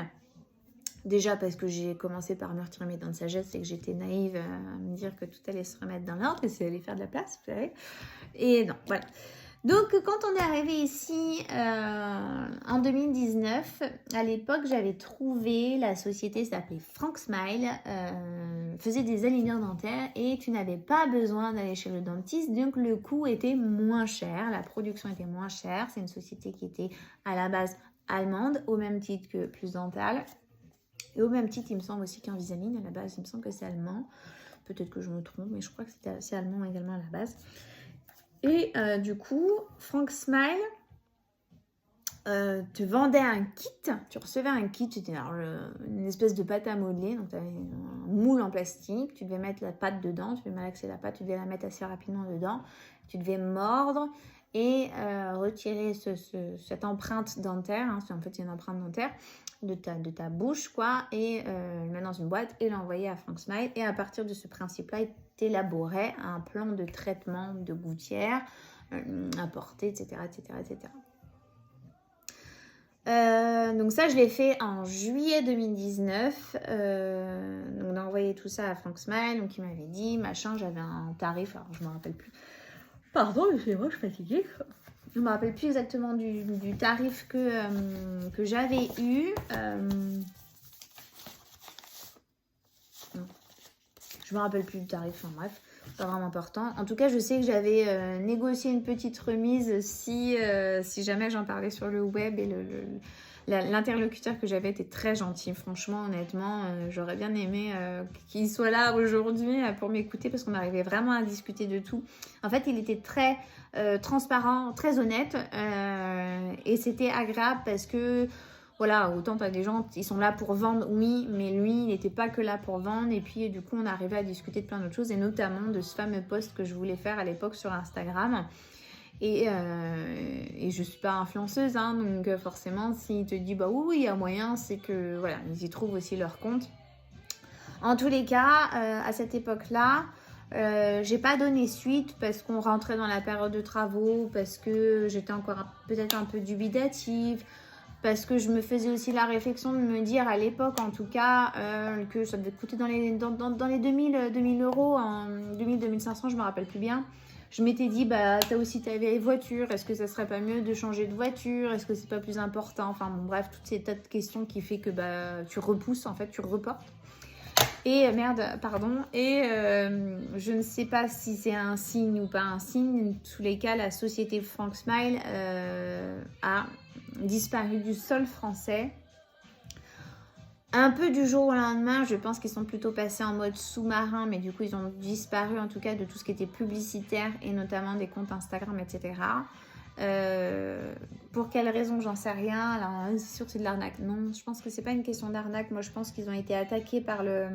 A: Déjà parce que j'ai commencé par me retirer mes dents de sagesse et que j'étais naïve à me dire que tout allait se remettre dans l'ordre et ça allait faire de la place, vous savez. Et non, voilà. Donc quand on est arrivé ici en 2019, à l'époque j'avais trouvé, la société s'appelait Frank Smile, faisait des aligneurs dentaires et tu n'avais pas besoin d'aller chez le dentiste, donc le coût était moins cher, la production était moins chère. C'est une société qui était à la base allemande, au même titre que Plus Dental. Et au même titre, il me semble aussi qu'Invisalign, à la base, il me semble que c'est allemand. Peut-être que je me trompe, mais je crois que c'est allemand également à la base. Et du coup, Frank Smile te vendait un kit. Tu recevais un kit, c'était une espèce de pâte à modeler. Donc, tu avais un moule en plastique. Tu devais mettre la pâte dedans. Tu devais malaxer la pâte. Tu devais la mettre assez rapidement dedans. Tu devais mordre et retirer cette empreinte dentaire. Hein, en fait, c'est une empreinte dentaire de ta bouche, quoi, et le mettre dans une boîte et l'envoyer à Frank Smile. Et à partir de ce principe-là, il t'élaborait un plan de traitement de gouttière apporté, etc., etc., etc. Donc ça, je l'ai fait en juillet 2019. Donc on a envoyé tout ça à Frank Smile, donc il m'avait dit, machin, j'avais un tarif, alors je ne me rappelle plus. Pardon, excusez-moi, je suis fatiguée. Je ne me rappelle plus exactement du tarif que j'avais eu. Non. Je ne me rappelle plus du tarif, enfin bref, pas vraiment important. En tout cas, je sais que j'avais négocié une petite remise si jamais j'en parlais sur le web, et l'interlocuteur que j'avais était très gentil. Franchement, honnêtement, j'aurais bien aimé qu'il soit là aujourd'hui pour m'écouter parce qu'on arrivait vraiment à discuter de tout. En fait, il était très transparent, très honnête et c'était agréable parce que voilà, autant t'as des gens, ils sont là pour vendre, oui, mais lui, il n'était pas que là pour vendre. Et puis, du coup, on arrivait à discuter de plein d'autres choses, et notamment de ce fameux post que je voulais faire à l'époque sur Instagram. Et je suis pas influenceuse, hein, donc forcément, s'il te dit bah oui, il y a moyen, c'est que voilà, ils y trouvent aussi leur compte. En tous les cas, à cette époque-là, j'ai pas donné suite parce qu'on rentrait dans la période de travaux, parce que j'étais encore peut-être un peu dubitative, parce que je me faisais aussi la réflexion de me dire à l'époque en tout cas que ça devait coûter dans les 2000 euros, 2000-2500, je me rappelle plus bien. Je m'étais dit, bah, t'as aussi ta vieille voiture, est-ce que ça serait pas mieux de changer de voiture, est-ce que c'est pas plus important, enfin bon, bref, toutes ces tas de questions qui fait que bah, tu repousses, en fait, tu reportes. Et je ne sais pas si c'est un signe ou pas un signe, en tous les cas, la société Frank Smile a disparu du sol français. Un peu du jour au lendemain, je pense qu'ils sont plutôt passés en mode sous-marin, mais du coup ils ont disparu en tout cas de tout ce qui était publicitaire et notamment des comptes Instagram, etc. Pour quelle raison, j'en sais rien. Alors c'est sûr que c'est de l'arnaque. Non, je pense que c'est pas une question d'arnaque. Moi je pense qu'ils ont été attaqués par la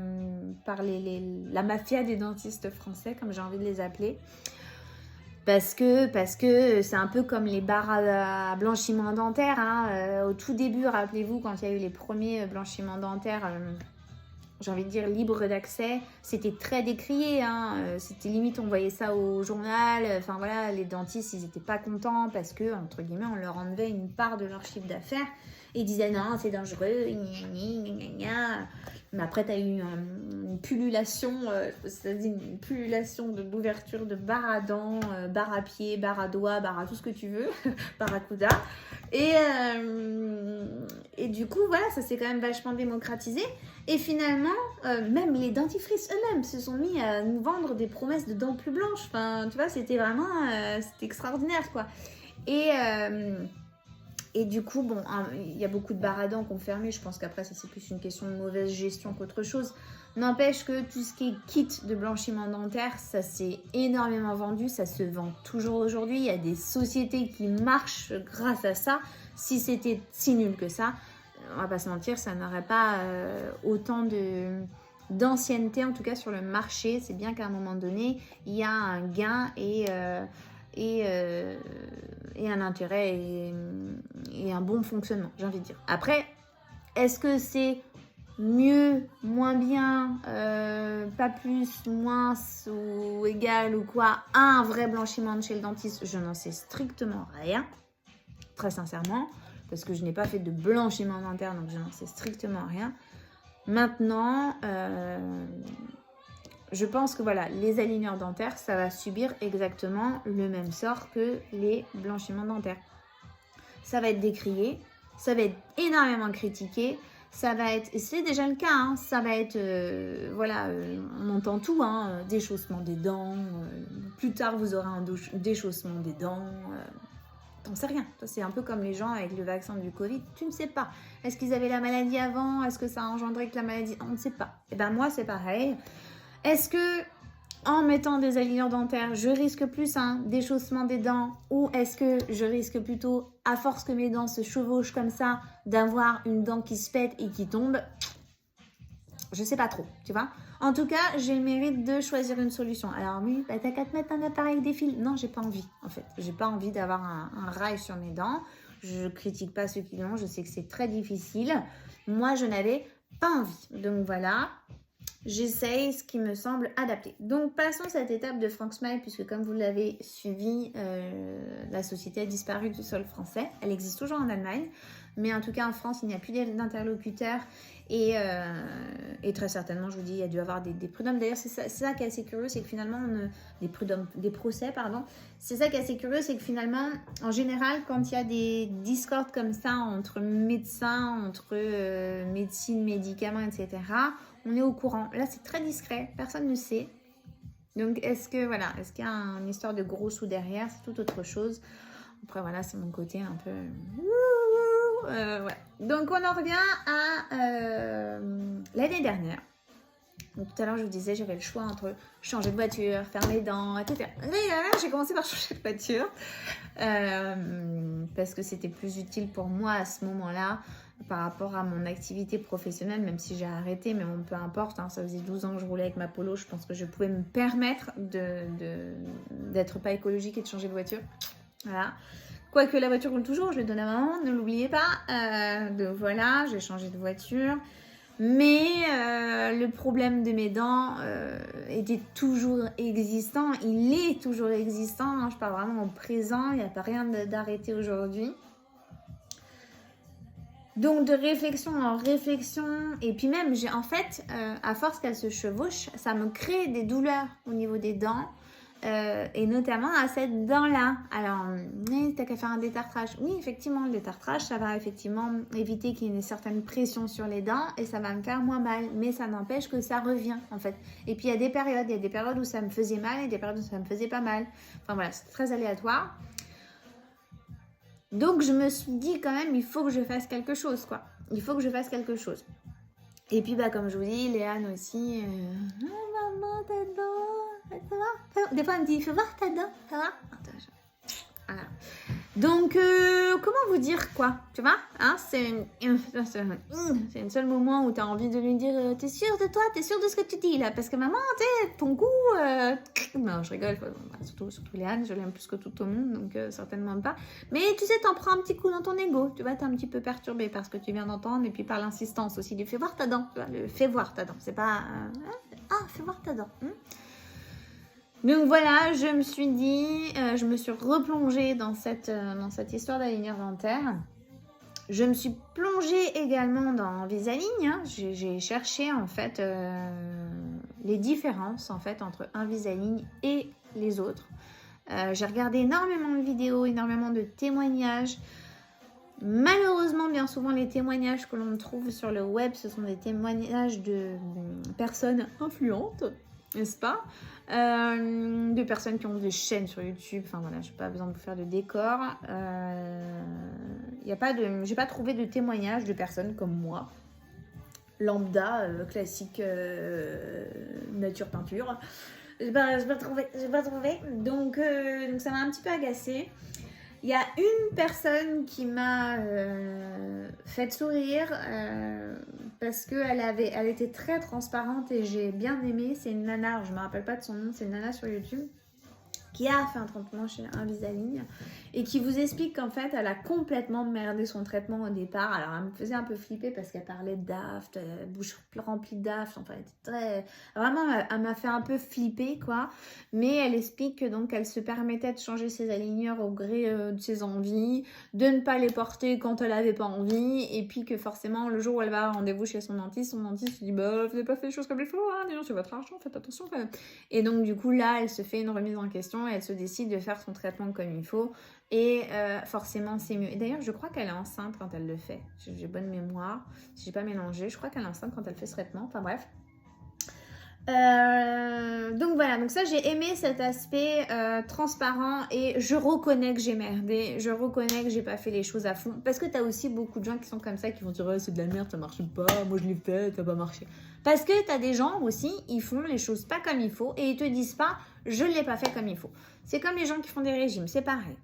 A: mafia des dentistes français, comme j'ai envie de les appeler. Parce que c'est un peu comme les bars à blanchiment dentaire. Hein. Au tout début, rappelez-vous, quand il y a eu les premiers blanchiments dentaires, j'ai envie de dire libre d'accès, c'était très décrié. Hein. C'était limite, on voyait ça au journal. Enfin voilà, les dentistes, ils n'étaient pas contents parce que, entre guillemets, on leur enlevait une part de leur chiffre d'affaires. Et ils disaient non, c'est dangereux, Mais après, tu as eu une pullulation, c'est-à-dire une pullulation d'ouverture de barres à dents, barres à pied, barres à doigts, barres à tout ce que tu veux, barracuda. Et du coup, voilà, ça s'est quand même vachement démocratisé. Et finalement, même les dentifrices eux-mêmes se sont mis à nous vendre des promesses de dents plus blanches. Enfin, tu vois, c'était vraiment c'était extraordinaire, quoi. Et du coup, bon, il y a beaucoup de bars à dents qui ont fermé. Je pense qu'après, ça c'est plus une question de mauvaise gestion qu'autre chose. N'empêche que tout ce qui est kit de blanchiment dentaire, ça s'est énormément vendu. Ça se vend toujours aujourd'hui. Il y a des sociétés qui marchent grâce à ça. Si c'était si nul que ça, on va pas se mentir, ça n'aurait pas autant d'ancienneté, en tout cas sur le marché. C'est bien qu'à un moment donné, il y a un gain et un intérêt et un bon fonctionnement, j'ai envie de dire. Après, est-ce que c'est mieux, moins bien, pas plus, moins ou égal ou quoi, un vrai blanchiment de chez le dentiste? Je n'en sais strictement rien, très sincèrement, parce que je n'ai pas fait de blanchiment dentaire, donc je n'en sais strictement rien. Maintenant, je pense que voilà, les aligneurs dentaires, ça va subir exactement le même sort que les blanchiments dentaires. Ça va être décrié, ça va être énormément critiqué, ça va être, et c'est déjà le cas, hein, ça va être, on entend tout, hein, déchaussement des dents, plus tard vous aurez un déchaussement des dents, t'en sais rien. C'est un peu comme les gens avec le vaccin du Covid, tu ne sais pas. Est-ce qu'ils avaient la maladie avant? Est-ce que ça a engendré que la maladie? On ne sait pas. Et ben moi c'est pareil. Est-ce que en mettant des aligneurs dentaires, je risque plus un déchaussement des dents ou est-ce que je risque plutôt, à force que mes dents se chevauchent comme ça, d'avoir une dent qui se pète et qui tombe? Je sais pas trop, tu vois. En tout cas, j'ai le mérite de choisir une solution. Alors oui, bah, t'as qu'à te mettre un appareil avec des fils. Non, j'ai pas envie, en fait. J'ai pas envie d'avoir un rail sur mes dents. Je critique pas ceux qui l'ont, je sais que c'est très difficile. Moi, je n'avais pas envie. Donc voilà. J'essaye ce qui me semble adapté. Donc passons cette étape de Frank Smile, puisque comme vous l'avez suivi, la société a disparu du sol français. Elle existe toujours en Allemagne, mais en tout cas en France, il n'y a plus d'interlocuteurs. Et très certainement, je vous dis, il y a dû avoir des prud'hommes. D'ailleurs, c'est ça qui est assez curieux, c'est que finalement, des procès, pardon. C'est ça qui est assez curieux, c'est que finalement, en général, quand il y a des discordes comme ça entre médecins, entre médecine, médicaments, etc., on est au courant. Là, c'est très discret, personne ne sait. Donc, est-ce qu'il y a une histoire de gros sous derrière? C'est tout autre chose. Après, voilà, c'est mon côté un peu... ouais. Donc, on en revient à l'année dernière. Donc, tout à l'heure, je vous disais, j'avais le choix entre changer de voiture, faire mes dents, etc. Et j'ai commencé par changer de voiture parce que c'était plus utile pour moi à ce moment-là par rapport à mon activité professionnelle, même si j'ai arrêté, mais bon, peu importe, hein, ça faisait 12 ans que je roulais avec ma Polo, je pense que je pouvais me permettre d'être pas écologique et de changer de voiture. Voilà. Quoique la voiture roule toujours, je le donne à maman, ne l'oubliez pas. Donc voilà, j'ai changé de voiture. Mais le problème de mes dents était toujours existant. Il est toujours existant. Hein, je parle vraiment au présent. Il n'y a pas rien d'arrêté aujourd'hui. Donc de réflexion en réflexion, et puis même, en fait, à force qu'elles se chevauchent, ça me crée des douleurs au niveau des dents, et notamment à cette dent-là. Alors, t'as qu'à faire un détartrage. Oui, effectivement, le détartrage, ça va effectivement éviter qu'il y ait une certaine pression sur les dents, et ça va me faire moins mal, mais ça n'empêche que ça revient, en fait. Et puis il y a des périodes où ça me faisait mal, et des périodes où ça me faisait pas mal. Enfin voilà, c'est très aléatoire. Donc, je me suis dit quand même, il faut que je fasse quelque chose, quoi. Il faut que je fasse quelque chose. Et puis, bah, comme je vous dis, Léane aussi, ah, maman, ta dent, ça va? Des fois, elle me dit, fais voir ta dent, ça va? Voilà. Donc, comment vous dire quoi? Tu vois, hein, c'est un seul moment où tu as envie de lui dire t'es sûre de toi? T'es sûre de ce que tu dis là? Parce que maman, tu sais, ton goût... Non, je rigole, surtout Léane, je l'aime plus que tout au monde, donc certainement pas. Mais tu sais, t'en prends un petit coup dans ton ego. Tu vois, t'es un petit peu perturbé par ce que tu viens d'entendre et puis par l'insistance aussi du fais voir ta dent. Tu vois, le fais voir ta dent. C'est pas... fais voir ta dent. Donc voilà, je me suis dit, je me suis replongée dans cette histoire d'alignement dentaire. Je me suis plongée également dans Invisalign. Hein. J'ai cherché en fait les différences en fait entre Invisalign et les autres. J'ai regardé énormément de vidéos, énormément de témoignages. Malheureusement, bien souvent, les témoignages que l'on trouve sur le web, ce sont des témoignages de personnes influentes, n'est-ce pas? De personnes qui ont des chaînes sur YouTube. Enfin voilà, je n'ai pas besoin de vous faire de décor. J'ai pas trouvé de témoignages de personnes comme moi, lambda, classique, nature peinture. J'ai pas trouvé. Donc ça m'a un petit peu agacée. Il y a une personne qui m'a fait sourire parce qu'elle était très transparente et j'ai bien aimé. C'est une nana, je ne me rappelle pas de son nom, c'est une nana sur YouTube qui a fait un traitement chez Invisalign et qui vous explique qu'en fait, elle a complètement merdé son traitement au départ. Alors, elle me faisait un peu flipper parce qu'elle parlait d'aft, bouche remplie d'aft, enfin, elle était très... Vraiment, elle m'a fait un peu flipper, quoi. Mais elle explique que donc, elle se permettait de changer ses aligneurs au gré de ses envies, de ne pas les porter quand elle n'avait pas envie, et puis que forcément, le jour où elle va à rendez-vous chez son dentiste se dit, bah, vous n'avez pas fait les choses comme il faut, hein, disons, c'est votre argent, faites attention quand même. Et donc, du coup, là, elle se fait une remise en question. Elle se décide de faire son traitement comme il faut et forcément c'est mieux. Et d'ailleurs je crois qu'elle est enceinte quand elle le fait, j'ai bonne mémoire, si j'ai pas mélangé, je crois qu'elle est enceinte quand elle fait ce traitement, enfin bref. Donc voilà, donc ça j'ai aimé cet aspect transparent et je reconnais que j'ai merdé, je reconnais que j'ai pas fait les choses à fond parce que t'as aussi beaucoup de gens qui sont comme ça qui vont dire c'est de la merde, ça marche pas, moi je l'ai fait, ça a pas marché. Parce que t'as des gens aussi, ils font les choses pas comme il faut et ils te disent pas je l'ai pas fait comme il faut. C'est comme les gens qui font des régimes, c'est pareil.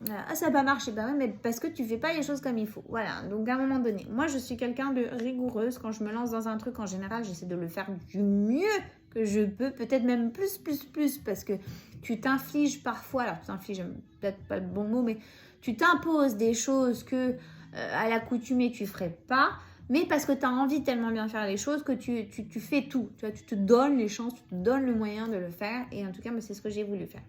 A: Ah ça n'a pas marché, bah ouais, mais parce que tu fais pas les choses comme il faut. Voilà, donc à un moment donné, moi je suis quelqu'un de rigoureuse. Quand je me lance dans un truc, en général, j'essaie de le faire du mieux que je peux, peut-être même plus, parce que tu t'infliges parfois, alors t'infliges, peut-être pas le bon mot, mais tu t'imposes des choses que à l'accoutumée tu ferais pas, mais parce que tu as envie de tellement bien faire les choses que tu fais tout. Tu vois, tu te donnes les chances, tu te donnes le moyen de le faire, et en tout cas, moi, c'est ce que j'ai voulu faire.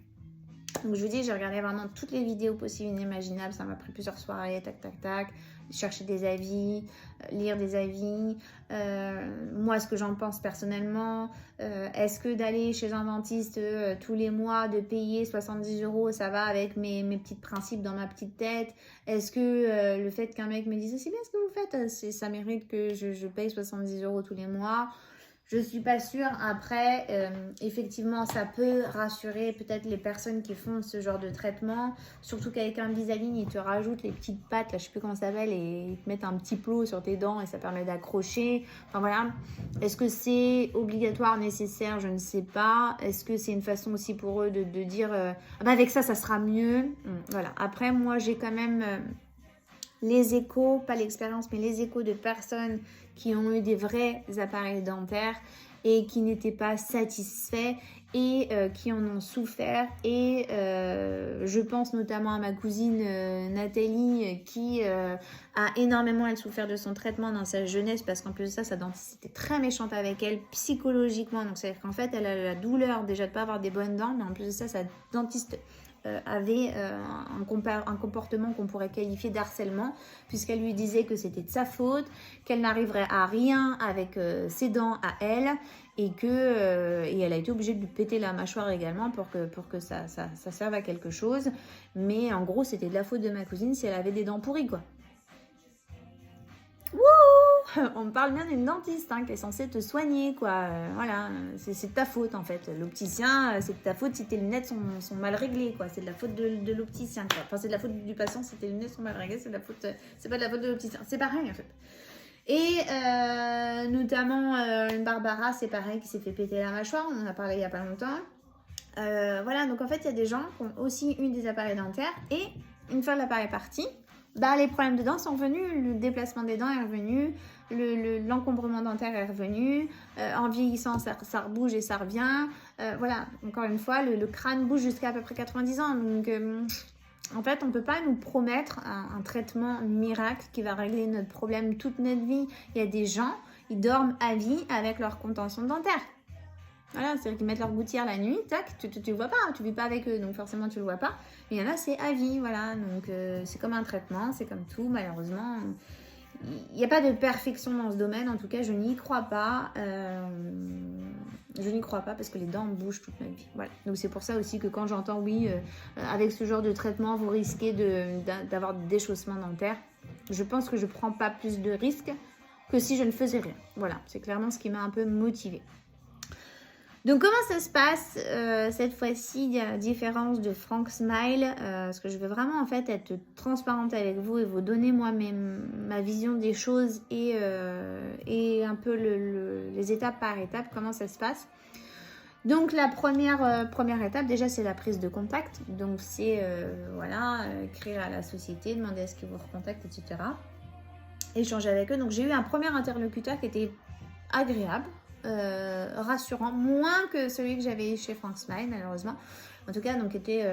A: Donc je vous dis, j'ai regardé vraiment toutes les vidéos possibles et inimaginables. Ça m'a pris plusieurs soirées, tac, chercher des avis, lire des avis. Moi, ce que j'en pense personnellement, est-ce que d'aller chez un dentiste tous les mois, de payer 70 €, ça va avec mes petits principes dans ma petite tête? Est-ce que le fait qu'un mec me dise c'est bien ce que vous faites, ça mérite que je paye 70 € tous les mois? Je ne suis pas sûre. Après, effectivement, ça peut rassurer peut-être les personnes qui font ce genre de traitement. Surtout qu'avec Invisalign, ils te rajoutent les petites pattes, là, je ne sais plus comment ça s'appelle, et ils te mettent un petit plot sur tes dents et ça permet d'accrocher. Enfin voilà. Est-ce que c'est obligatoire, nécessaire? Je ne sais pas. Est-ce que c'est une façon aussi pour eux de dire ah bah avec ça sera mieux. Voilà. Après, moi, j'ai quand même... les échos, pas l'expérience, mais les échos de personnes qui ont eu des vrais appareils dentaires et qui n'étaient pas satisfaits et qui en ont souffert. Et je pense notamment à ma cousine Nathalie qui a énormément elle souffert de son traitement dans sa jeunesse, parce qu'en plus de ça, sa dentiste était très méchante avec elle psychologiquement. Donc c'est-à-dire qu'en fait, elle a la douleur déjà de ne pas avoir des bonnes dents, mais en plus de ça, sa dentiste avait un comportement qu'on pourrait qualifier d'harcèlement, puisqu'elle lui disait que c'était de sa faute, qu'elle n'arriverait à rien avec ses dents à elle, et elle a été obligée de lui péter la mâchoire également pour que ça serve à quelque chose. Mais en gros, c'était de la faute de ma cousine si elle avait des dents pourries, quoi. Wouh! On parle bien d'une dentiste qui est censée te soigner, quoi. Voilà, c'est de ta faute en fait. L'opticien, c'est de ta faute si tes lunettes sont mal réglées, quoi. C'est de la faute de l'opticien, quoi. Enfin, c'est de la faute du patient si tes lunettes sont mal réglées, c'est pas de la faute de l'opticien. C'est pareil en fait. Et notamment Barbara, c'est pareil, qui s'est fait péter la mâchoire. On en a parlé il y a pas longtemps. Voilà, donc en fait, il y a des gens qui ont aussi eu des appareils dentaires, et une fois l'appareil parti, les problèmes de dents sont revenus, le déplacement des dents est revenu, l'encombrement dentaire est revenu, en vieillissant ça rebouge et ça revient. Voilà, encore une fois, le crâne bouge jusqu'à à peu près 90 ans. Donc en fait, on ne peut pas nous promettre un traitement miracle qui va régler notre problème toute notre vie. Il y a des gens, ils dorment à vie avec leur contention dentaire. Voilà, c'est-à-dire qu'ils mettent leur gouttière la nuit, tac, tu le vois pas, tu vis pas avec eux, donc forcément tu le vois pas. Mais il y en a, c'est à vie, voilà, donc c'est comme un traitement, c'est comme tout, malheureusement. Il n'y a pas de perfection dans ce domaine, en tout cas, je n'y crois pas. Je n'y crois pas parce que les dents bougent toute notre vie. Voilà. Donc c'est pour ça aussi que quand j'entends, oui, avec ce genre de traitement, vous risquez d'avoir des déchaussements dentaires, je pense que je ne prends pas plus de risques que si je ne faisais rien. Voilà, c'est clairement ce qui m'a un peu motivée. Donc comment ça se passe cette fois-ci, à la différence de Frank Smile, parce que je veux vraiment en fait être transparente avec vous et vous donner moi ma vision des choses et un peu les étapes par étape, comment ça se passe. Donc la première étape déjà, c'est la prise de contact. Donc c'est écrire à la société, demander à ce qu'ils vous recontactent, etc. Échanger avec eux. Donc j'ai eu un premier interlocuteur qui était agréable. Rassurant, moins que celui que j'avais chez Frank Smile malheureusement, en tout cas, donc était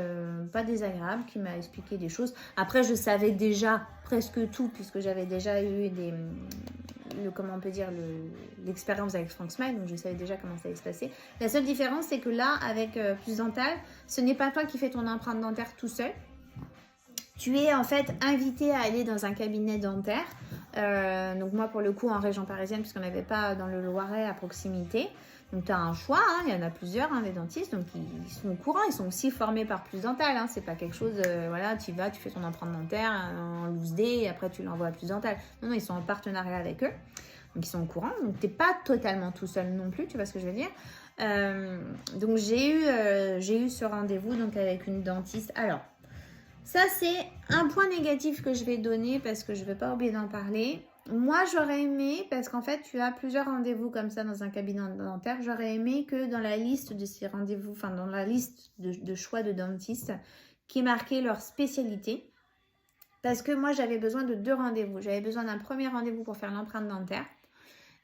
A: pas désagréable, qui m'a expliqué des choses. Après, je savais déjà presque tout puisque j'avais déjà eu l'expérience avec Frank Smile, donc je savais déjà comment ça allait se passer. La seule différence, c'est que là, avec Plus Dental, ce n'est pas toi qui fais ton empreinte dentaire tout seul. Tu es en fait invité à aller dans un cabinet dentaire. Donc moi pour le coup en région parisienne, puisqu'on n'avait pas dans le Loiret à proximité. Donc tu as un choix, il y en a plusieurs des dentistes, donc ils sont au courant, ils sont aussi formés par Plus Dental. C'est pas quelque chose, tu y vas, tu fais ton empreinte dentaire en loose day et après tu l'envoies à Plus Dental. Non, ils sont en partenariat avec eux, donc ils sont au courant. Donc t'es pas totalement tout seul non plus, tu vois ce que je veux dire. Donc j'ai eu ce rendez-vous donc avec une dentiste. Alors, ça, c'est un point négatif que je vais donner parce que je ne vais pas oublier d'en parler. Moi, j'aurais aimé, parce qu'en fait, tu as plusieurs rendez-vous comme ça dans un cabinet dentaire, j'aurais aimé que dans la liste de ces rendez-vous, enfin dans la liste de choix de dentistes, qui est marqué leur spécialité. Parce que moi, j'avais besoin de 2 rendez-vous. J'avais besoin d'un premier rendez-vous pour faire l'empreinte dentaire.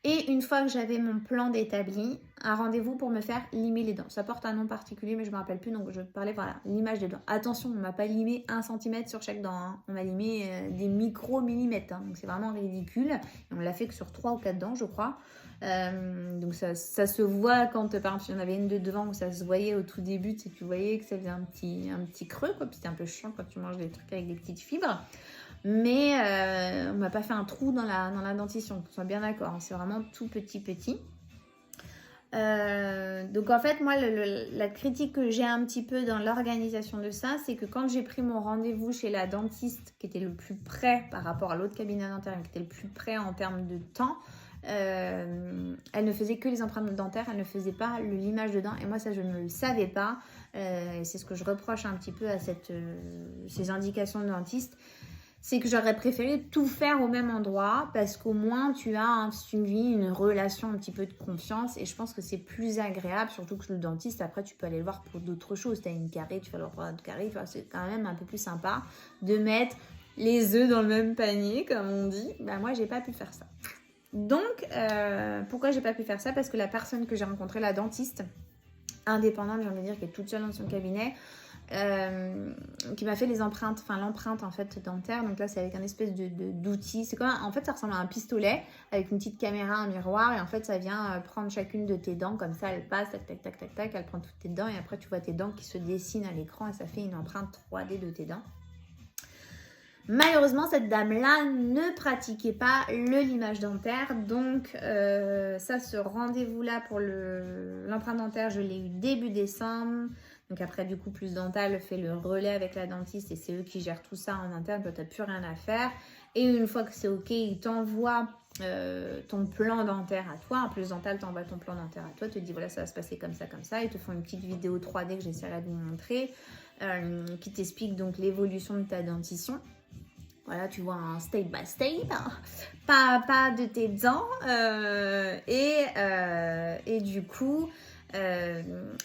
A: Et une fois que j'avais mon plan d'établi, un rendez-vous pour me faire limer les dents. Ça porte un nom particulier, mais je ne me rappelle plus, donc je parlais, voilà, limage des dents. Attention, on ne m'a pas limé 1 cm sur chaque dent, On m'a limé des micro-millimètres, donc c'est vraiment ridicule. Et on l'a fait que sur 3 ou 4 dents, je crois. Donc ça se voit quand, par exemple, il y en avait une de devant où ça se voyait au tout début, tu voyais que ça faisait un petit creux, quoi. Puis c'était un peu chiant quand tu manges des trucs avec des petites fibres. Mais on m'a pas fait un trou dans la dentition, qu'on soit bien d'accord. C'est vraiment tout petit. Donc en fait, moi, la critique que j'ai un petit peu dans l'organisation de ça, c'est que quand j'ai pris mon rendez-vous chez la dentiste, qui était le plus près par rapport à l'autre cabinet dentaire, qui était le plus près en termes de temps, elle ne faisait que les empreintes dentaires, elle ne faisait pas le limage de dents. Et moi, ça, je ne le savais pas. C'est ce que je reproche un petit peu à ces indications de dentiste. C'est que j'aurais préféré tout faire au même endroit parce qu'au moins tu as un suivi, une relation un petit peu de confiance et je pense que c'est plus agréable, surtout que le dentiste, après tu peux aller le voir pour d'autres choses. Tu as une carie, tu vas le voir pour une carie, c'est quand même un peu plus sympa de mettre les œufs dans le même panier, comme on dit. Moi, j'ai pas pu faire ça. Donc, pourquoi j'ai pas pu faire ça? Parce que la personne que j'ai rencontrée, la dentiste, indépendante, j'ai envie de dire, qui est toute seule dans son cabinet, qui m'a fait les empreintes, enfin l'empreinte en fait dentaire. Donc là c'est avec un espèce d'outil, c'est comme en fait ça ressemble à un pistolet avec une petite caméra, un miroir, et en fait ça vient prendre chacune de tes dents, comme ça elle passe, tac tac tac tac tac, elle prend toutes tes dents et après tu vois tes dents qui se dessinent à l'écran et ça fait une empreinte 3D de tes dents. Malheureusement, cette dame-là ne pratiquait pas le limage dentaire, donc ça, ce rendez-vous-là pour l'empreinte dentaire, je l'ai eu début décembre. Donc après, du coup, Plus Dental fait le relais avec la dentiste et c'est eux qui gèrent tout ça en interne, toi, tu n'as plus rien à faire. Et une fois que c'est OK, ils t'envoient ton plan dentaire à toi. En Plus Dental t'envoie ton plan dentaire à toi, te dit voilà, ça va se passer comme ça. Ils te font une petite vidéo 3D que j'essaierai de vous montrer, qui t'explique donc l'évolution de ta dentition. Voilà, tu vois un step by step, pas de tes dents. Et du coup,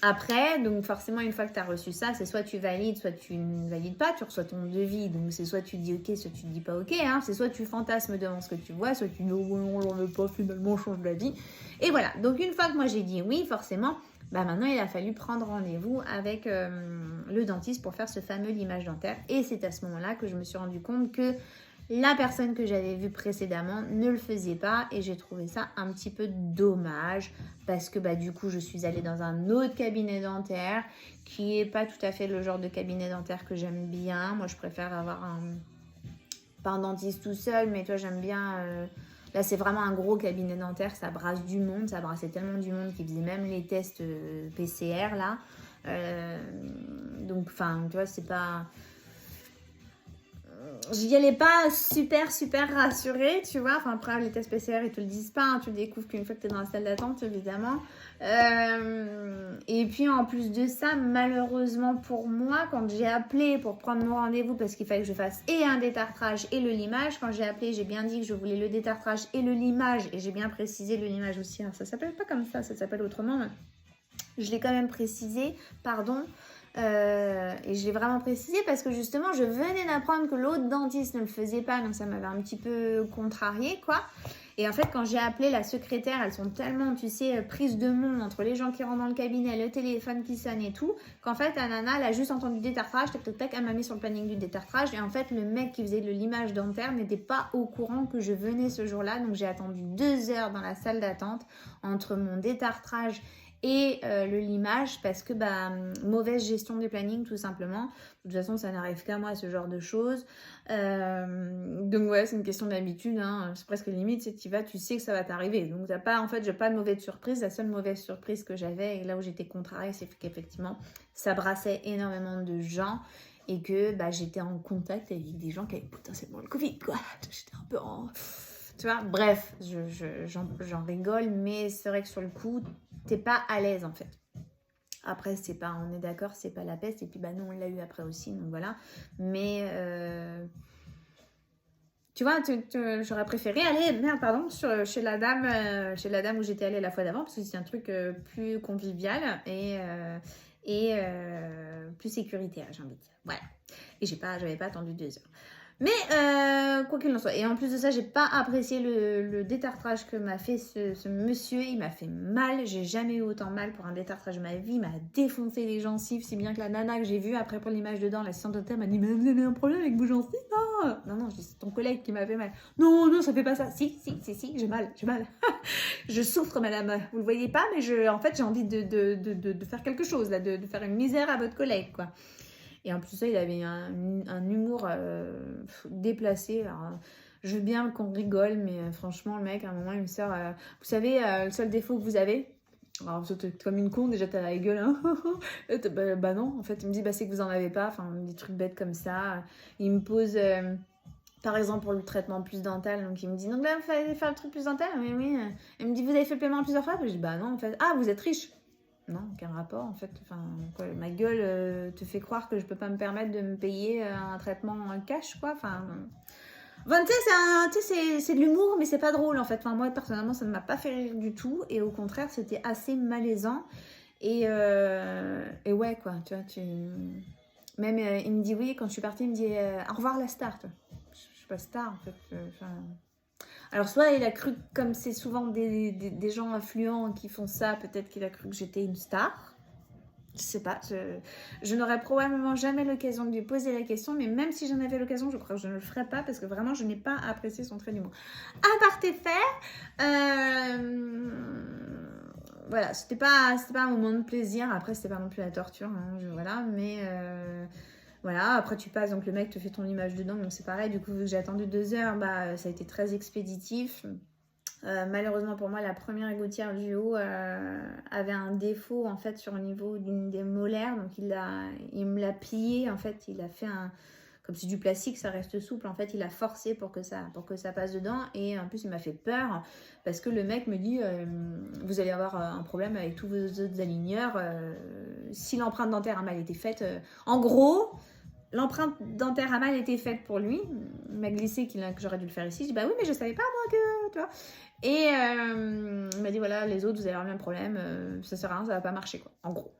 A: après, donc forcément, une fois que tu as reçu ça, c'est soit tu valides, soit tu ne valides pas. Tu reçois ton devis, donc c'est soit tu dis OK, soit tu dis pas OK. Hein. C'est soit tu fantasmes devant ce que tu vois, soit tu dis oh, non, j'en veux pas, finalement, change d'avis. Et voilà, donc une fois que moi j'ai dit oui, forcément, bah maintenant il a fallu prendre rendez-vous avec le dentiste pour faire ce fameux limage dentaire. Et c'est à ce moment-là que je me suis rendu compte que la personne que j'avais vue précédemment ne le faisait pas et j'ai trouvé ça un petit peu dommage parce que bah, du coup je suis allée dans un autre cabinet dentaire qui n'est pas tout à fait le genre de cabinet dentaire que j'aime bien. Moi je préfère avoir pas un dentiste tout seul, mais toi j'aime bien... Là, c'est vraiment un gros cabinet dentaire, ça brasse du monde, ça brassait tellement du monde qu'ils faisaient même les tests PCR, là. Donc, enfin, tu vois, c'est pas... J'y allais pas super rassurée, tu vois. Enfin, après, les tests PCR, ils te le disent pas, hein. Tu le découvres qu'une fois que tu es dans la salle d'attente, évidemment. Et puis, en plus de ça, malheureusement pour moi, quand j'ai appelé pour prendre mon rendez-vous, parce qu'il fallait que je fasse et un détartrage et le limage, quand j'ai appelé, j'ai bien dit que je voulais le détartrage et le limage, et j'ai bien précisé le limage aussi. Alors, ça s'appelle pas comme ça s'appelle autrement, mais je l'ai quand même précisé, pardon. Et je l'ai vraiment précisé parce que justement je venais d'apprendre que l'autre dentiste ne le faisait pas, donc ça m'avait un petit peu contrariée quoi. Et en fait quand j'ai appelé la secrétaire, elles sont tellement tu sais prises de monde entre les gens qui rentrent dans le cabinet, le téléphone qui sonne et tout, qu'en fait la nana elle a juste entendu détartrage, tac tac tac, elle m'a mis sur le planning du détartrage et en fait le mec qui faisait le limage dentaire n'était pas au courant que je venais ce jour-là, donc j'ai attendu 2 heures dans la salle d'attente entre mon détartrage et le limage parce que mauvaise gestion des plannings tout simplement. De toute façon ça n'arrive qu'à moi ce genre de choses, donc ouais c'est une question d'habitude hein. C'est presque limite, c'est que tu vas, tu sais que ça va t'arriver, donc t'as pas, en fait j'ai pas de mauvaise surprise. La seule mauvaise surprise que j'avais et là où j'étais contrariée, c'est qu'effectivement ça brassait énormément de gens et que j'étais en contact avec des gens qui avaient potentiellement le Covid quoi. J'étais un peu en... Tu vois, bref, j'en rigole, mais c'est vrai que sur le coup, t'es pas à l'aise en fait. Après, c'est pas, on est d'accord, c'est pas la peste. Et puis, nous, on l'a eu après aussi, donc voilà. Mais, tu vois, j'aurais préféré aller, chez la dame où j'étais allée la fois d'avant, parce que c'est un truc plus convivial et plus sécuritaire, j'ai envie de dire. Voilà. Et j'avais pas attendu 2 heures. Mais quoi qu'il en soit, et en plus de ça, j'ai pas apprécié le détartrage que m'a fait ce monsieur. Il m'a fait mal, j'ai jamais eu autant mal pour un détartrage de ma vie. Il m'a défoncé les gencives, si bien que la nana que j'ai vue après pour l'image dedans, l'assistante dentaire m'a dit mais vous avez un problème avec vos gencives? Non, c'est ton collègue qui m'a fait mal. Non, ça fait pas ça. Si, j'ai mal. Je souffre, madame. Vous le voyez pas, mais en fait j'ai envie de faire quelque chose là, de faire une misère à votre collègue quoi. Et en plus de ça, il avait un humour déplacé. Alors, je veux bien qu'on rigole, mais franchement, le mec, à un moment, il me sort... vous savez, le seul défaut que vous avez... Alors, t'es comme une con, déjà, t'as la gueule. Hein. Non, en fait, il me dit, c'est que vous en avez pas. Enfin, des trucs bêtes comme ça. Il me pose... par exemple, pour le traitement plus dental, donc il me dit, donc là, il fallait faire le truc plus dental. Oui. Il me dit, vous avez fait le paiement plusieurs fois? Je dis, non, en fait. Ah, vous êtes riche? Non, aucun rapport en fait. Enfin, quoi, ma gueule te fait croire que je peux pas me permettre de me payer un traitement en cash quoi. Enfin, tu sais, c'est de l'humour, mais c'est pas drôle en fait. Enfin, moi personnellement, ça ne m'a pas fait rire du tout et au contraire, c'était assez malaisant. Et ouais quoi, tu vois, même il me dit oui quand je suis partie, il me dit au revoir la star. Je suis pas star en fait. Alors soit il a cru, comme c'est souvent des gens influents qui font ça, peut-être qu'il a cru que j'étais une star. Je sais pas, je n'aurais probablement jamais l'occasion de lui poser la question, mais même si j'en avais l'occasion, je crois que je ne le ferais pas parce que vraiment je n'ai pas apprécié son trait d'humour. À part tes faits, voilà, c'était pas un moment de plaisir. Après, c'était pas non plus la torture, hein, voilà, mais voilà. Après, tu passes, donc le mec te fait ton image dedans, donc c'est pareil. Du coup, vu que j'ai attendu 2 heures, bah ça a été très expéditif. Malheureusement pour moi, la première gouttière du haut avait un défaut en fait sur le niveau d'une des molaires, donc il me l'a plié en fait, il a fait un, comme c'est du plastique, ça reste souple, en fait il a forcé pour que ça passe dedans, et en plus il m'a fait peur parce que le mec me dit vous allez avoir un problème avec tous vos autres aligneurs si l'empreinte dentaire a mal été faite. En gros, l'empreinte dentaire a mal été faite pour lui. Il m'a glissé que j'aurais dû le faire ici. Je dis bah oui, mais je savais pas moi que, tu vois. Et il m'a dit voilà, les autres vous allez avoir le même problème, ça sert à rien, ça va pas marcher quoi. En gros.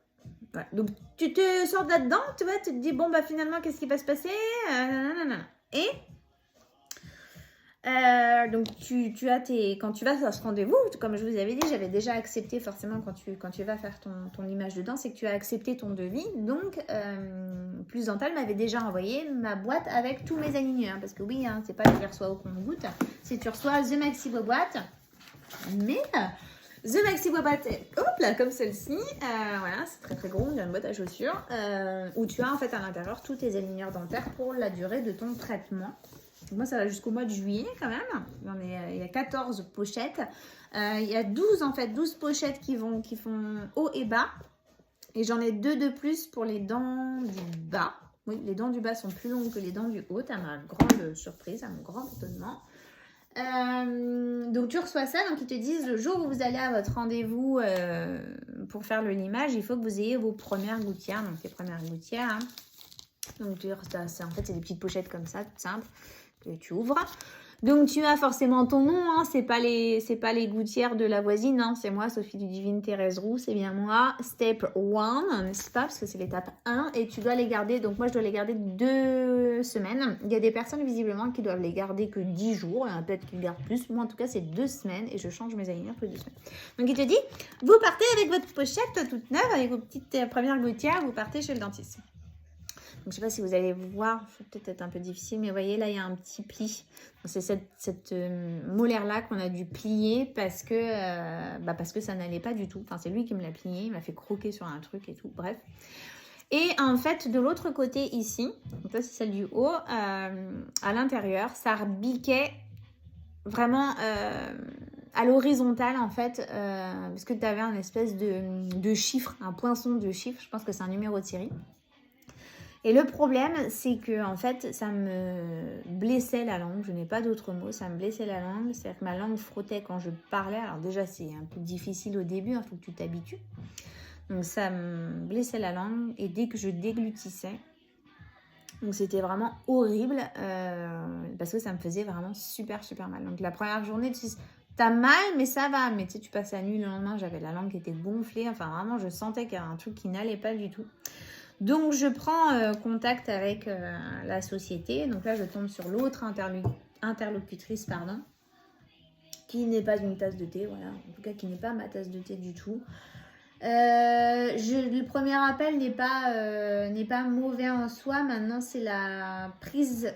A: Voilà. Donc tu te sors de là-dedans, tu vois, tu te dis bon bah finalement qu'est-ce qui va se passer, et donc tu as quand tu vas à ce rendez-vous, comme je vous avais dit, j'avais déjà accepté forcément quand tu vas faire ton image de dents, c'est que tu as accepté ton devis. Donc Plus Dental m'avait déjà envoyé ma boîte avec tous mes aligneurs, parce que oui, hein, c'est pas que je les reçois au compte-gouttes, c'est que tu reçois The Maxi boîte, mais The Maxi boîte, hop là, comme celle-ci, voilà, c'est très très gros, il y a une boîte à chaussures, où tu as en fait à l'intérieur tous tes aligneurs dentaires pour la durée de ton traitement. Moi, ça va jusqu'au mois de juillet quand même. Il y a 14 pochettes. Il y a 12 en fait, 12 pochettes qui font haut et bas. Et j'en ai 2 de plus pour les dents du bas. Oui, les dents du bas sont plus longues que les dents du haut, à ma grande surprise, à mon grand étonnement. Donc tu reçois ça, donc ils te disent le jour où vous allez à votre rendez-vous pour faire le limage, il faut que vous ayez vos premières gouttières. Donc les premières gouttières, hein. Donc en fait c'est des petites pochettes comme ça, toutes simples, que tu ouvres. Donc tu as forcément ton nom, hein, c'est pas les gouttières de la voisine, hein, c'est moi, Sophie du Divine Thérèse Roux, c'est bien moi. Step 1, n'est-ce pas, parce que c'est l'étape 1, et tu dois les garder, donc moi je dois les garder 2 semaines. Il y a des personnes visiblement qui doivent les garder que 10 jours, il y en a peut-être qui gardent plus, moi en tout cas c'est 2 semaines, et je change mes aligneurs que 2 semaines. Donc il te dit, vous partez avec votre pochette toute neuve, avec vos petites premières gouttières, vous partez chez le dentiste. Donc, je ne sais pas si vous allez voir, c'est peut-être un peu difficile, mais vous voyez là, il y a un petit pli. C'est cette molaire-là qu'on a dû plier parce que ça n'allait pas du tout. Enfin, c'est lui qui me l'a plié, il m'a fait croquer sur un truc et tout, bref. Et en fait, de l'autre côté ici, donc là c'est celle du haut, à l'intérieur, ça rebiquait vraiment à l'horizontale en fait, parce que tu avais un espèce de chiffre, un poinçon de chiffre, je pense que c'est un numéro de série. Et le problème, c'est que en fait, ça me blessait la langue. Je n'ai pas d'autre mot. Ça me blessait la langue. C'est-à-dire que ma langue frottait quand je parlais. Alors déjà, c'est un peu difficile au début. Il faut que tu t'habitues. Donc ça me blessait la langue. Et dès que je déglutissais, donc c'était vraiment horrible parce que ça me faisait vraiment super, super mal. Donc la première journée, t'as mal, mais ça va. Mais tu sais, tu passes la nuit, le lendemain, j'avais la langue qui était gonflée. Enfin, vraiment, je sentais qu'il y avait un truc qui n'allait pas du tout. Donc, je prends contact avec la société. Donc là, je tombe sur l'autre interlocutrice, qui n'est pas une tasse de thé, voilà. En tout cas, qui n'est pas ma tasse de thé du tout. Le premier appel n'est pas mauvais en soi. Maintenant, c'est la prise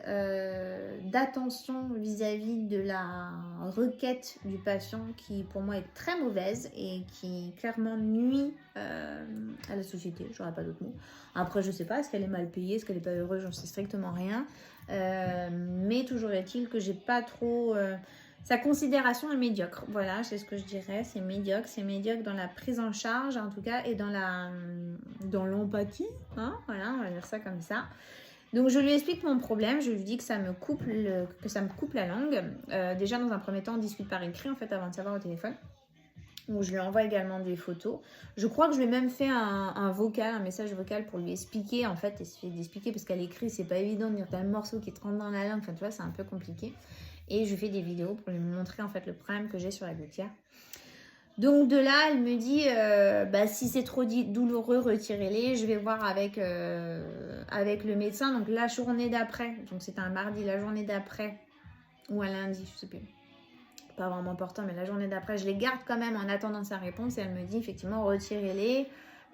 A: d'attention vis-à-vis de la requête du patient qui, pour moi, est très mauvaise et qui clairement nuit à la société. J'aurais pas d'autre mot. Après, je sais pas, est-ce qu'elle est mal payée, est-ce qu'elle est pas heureuse, j'en sais strictement rien. Mais toujours est-il que j'ai pas trop... Sa considération est médiocre, voilà, c'est ce que je dirais, c'est médiocre dans la prise en charge en tout cas et dans l'empathie, hein, voilà, on va dire ça comme ça. Donc je lui explique mon problème, je lui dis que ça me coupe la langue. Déjà dans un premier temps on discute par écrit en fait avant de savoir au téléphone. Donc je lui envoie également des photos. Je crois que je lui ai même fait un message vocal pour lui expliquer en fait, essayer d'expliquer parce qu'à l'écrit c'est pas évident de dire t'as le morceau qui te rentre dans la langue, enfin tu vois c'est un peu compliqué. Et je lui fais des vidéos pour lui montrer en fait le problème que j'ai sur la gouttière. Donc de là, elle me dit, si c'est trop douloureux, retirez-les. Je vais voir avec le médecin. Donc la journée d'après, donc c'était un mardi, la journée d'après, ou un lundi, je sais plus. pas vraiment important, mais la journée d'après, je les garde quand même en attendant sa réponse. Et elle me dit effectivement, retirez-les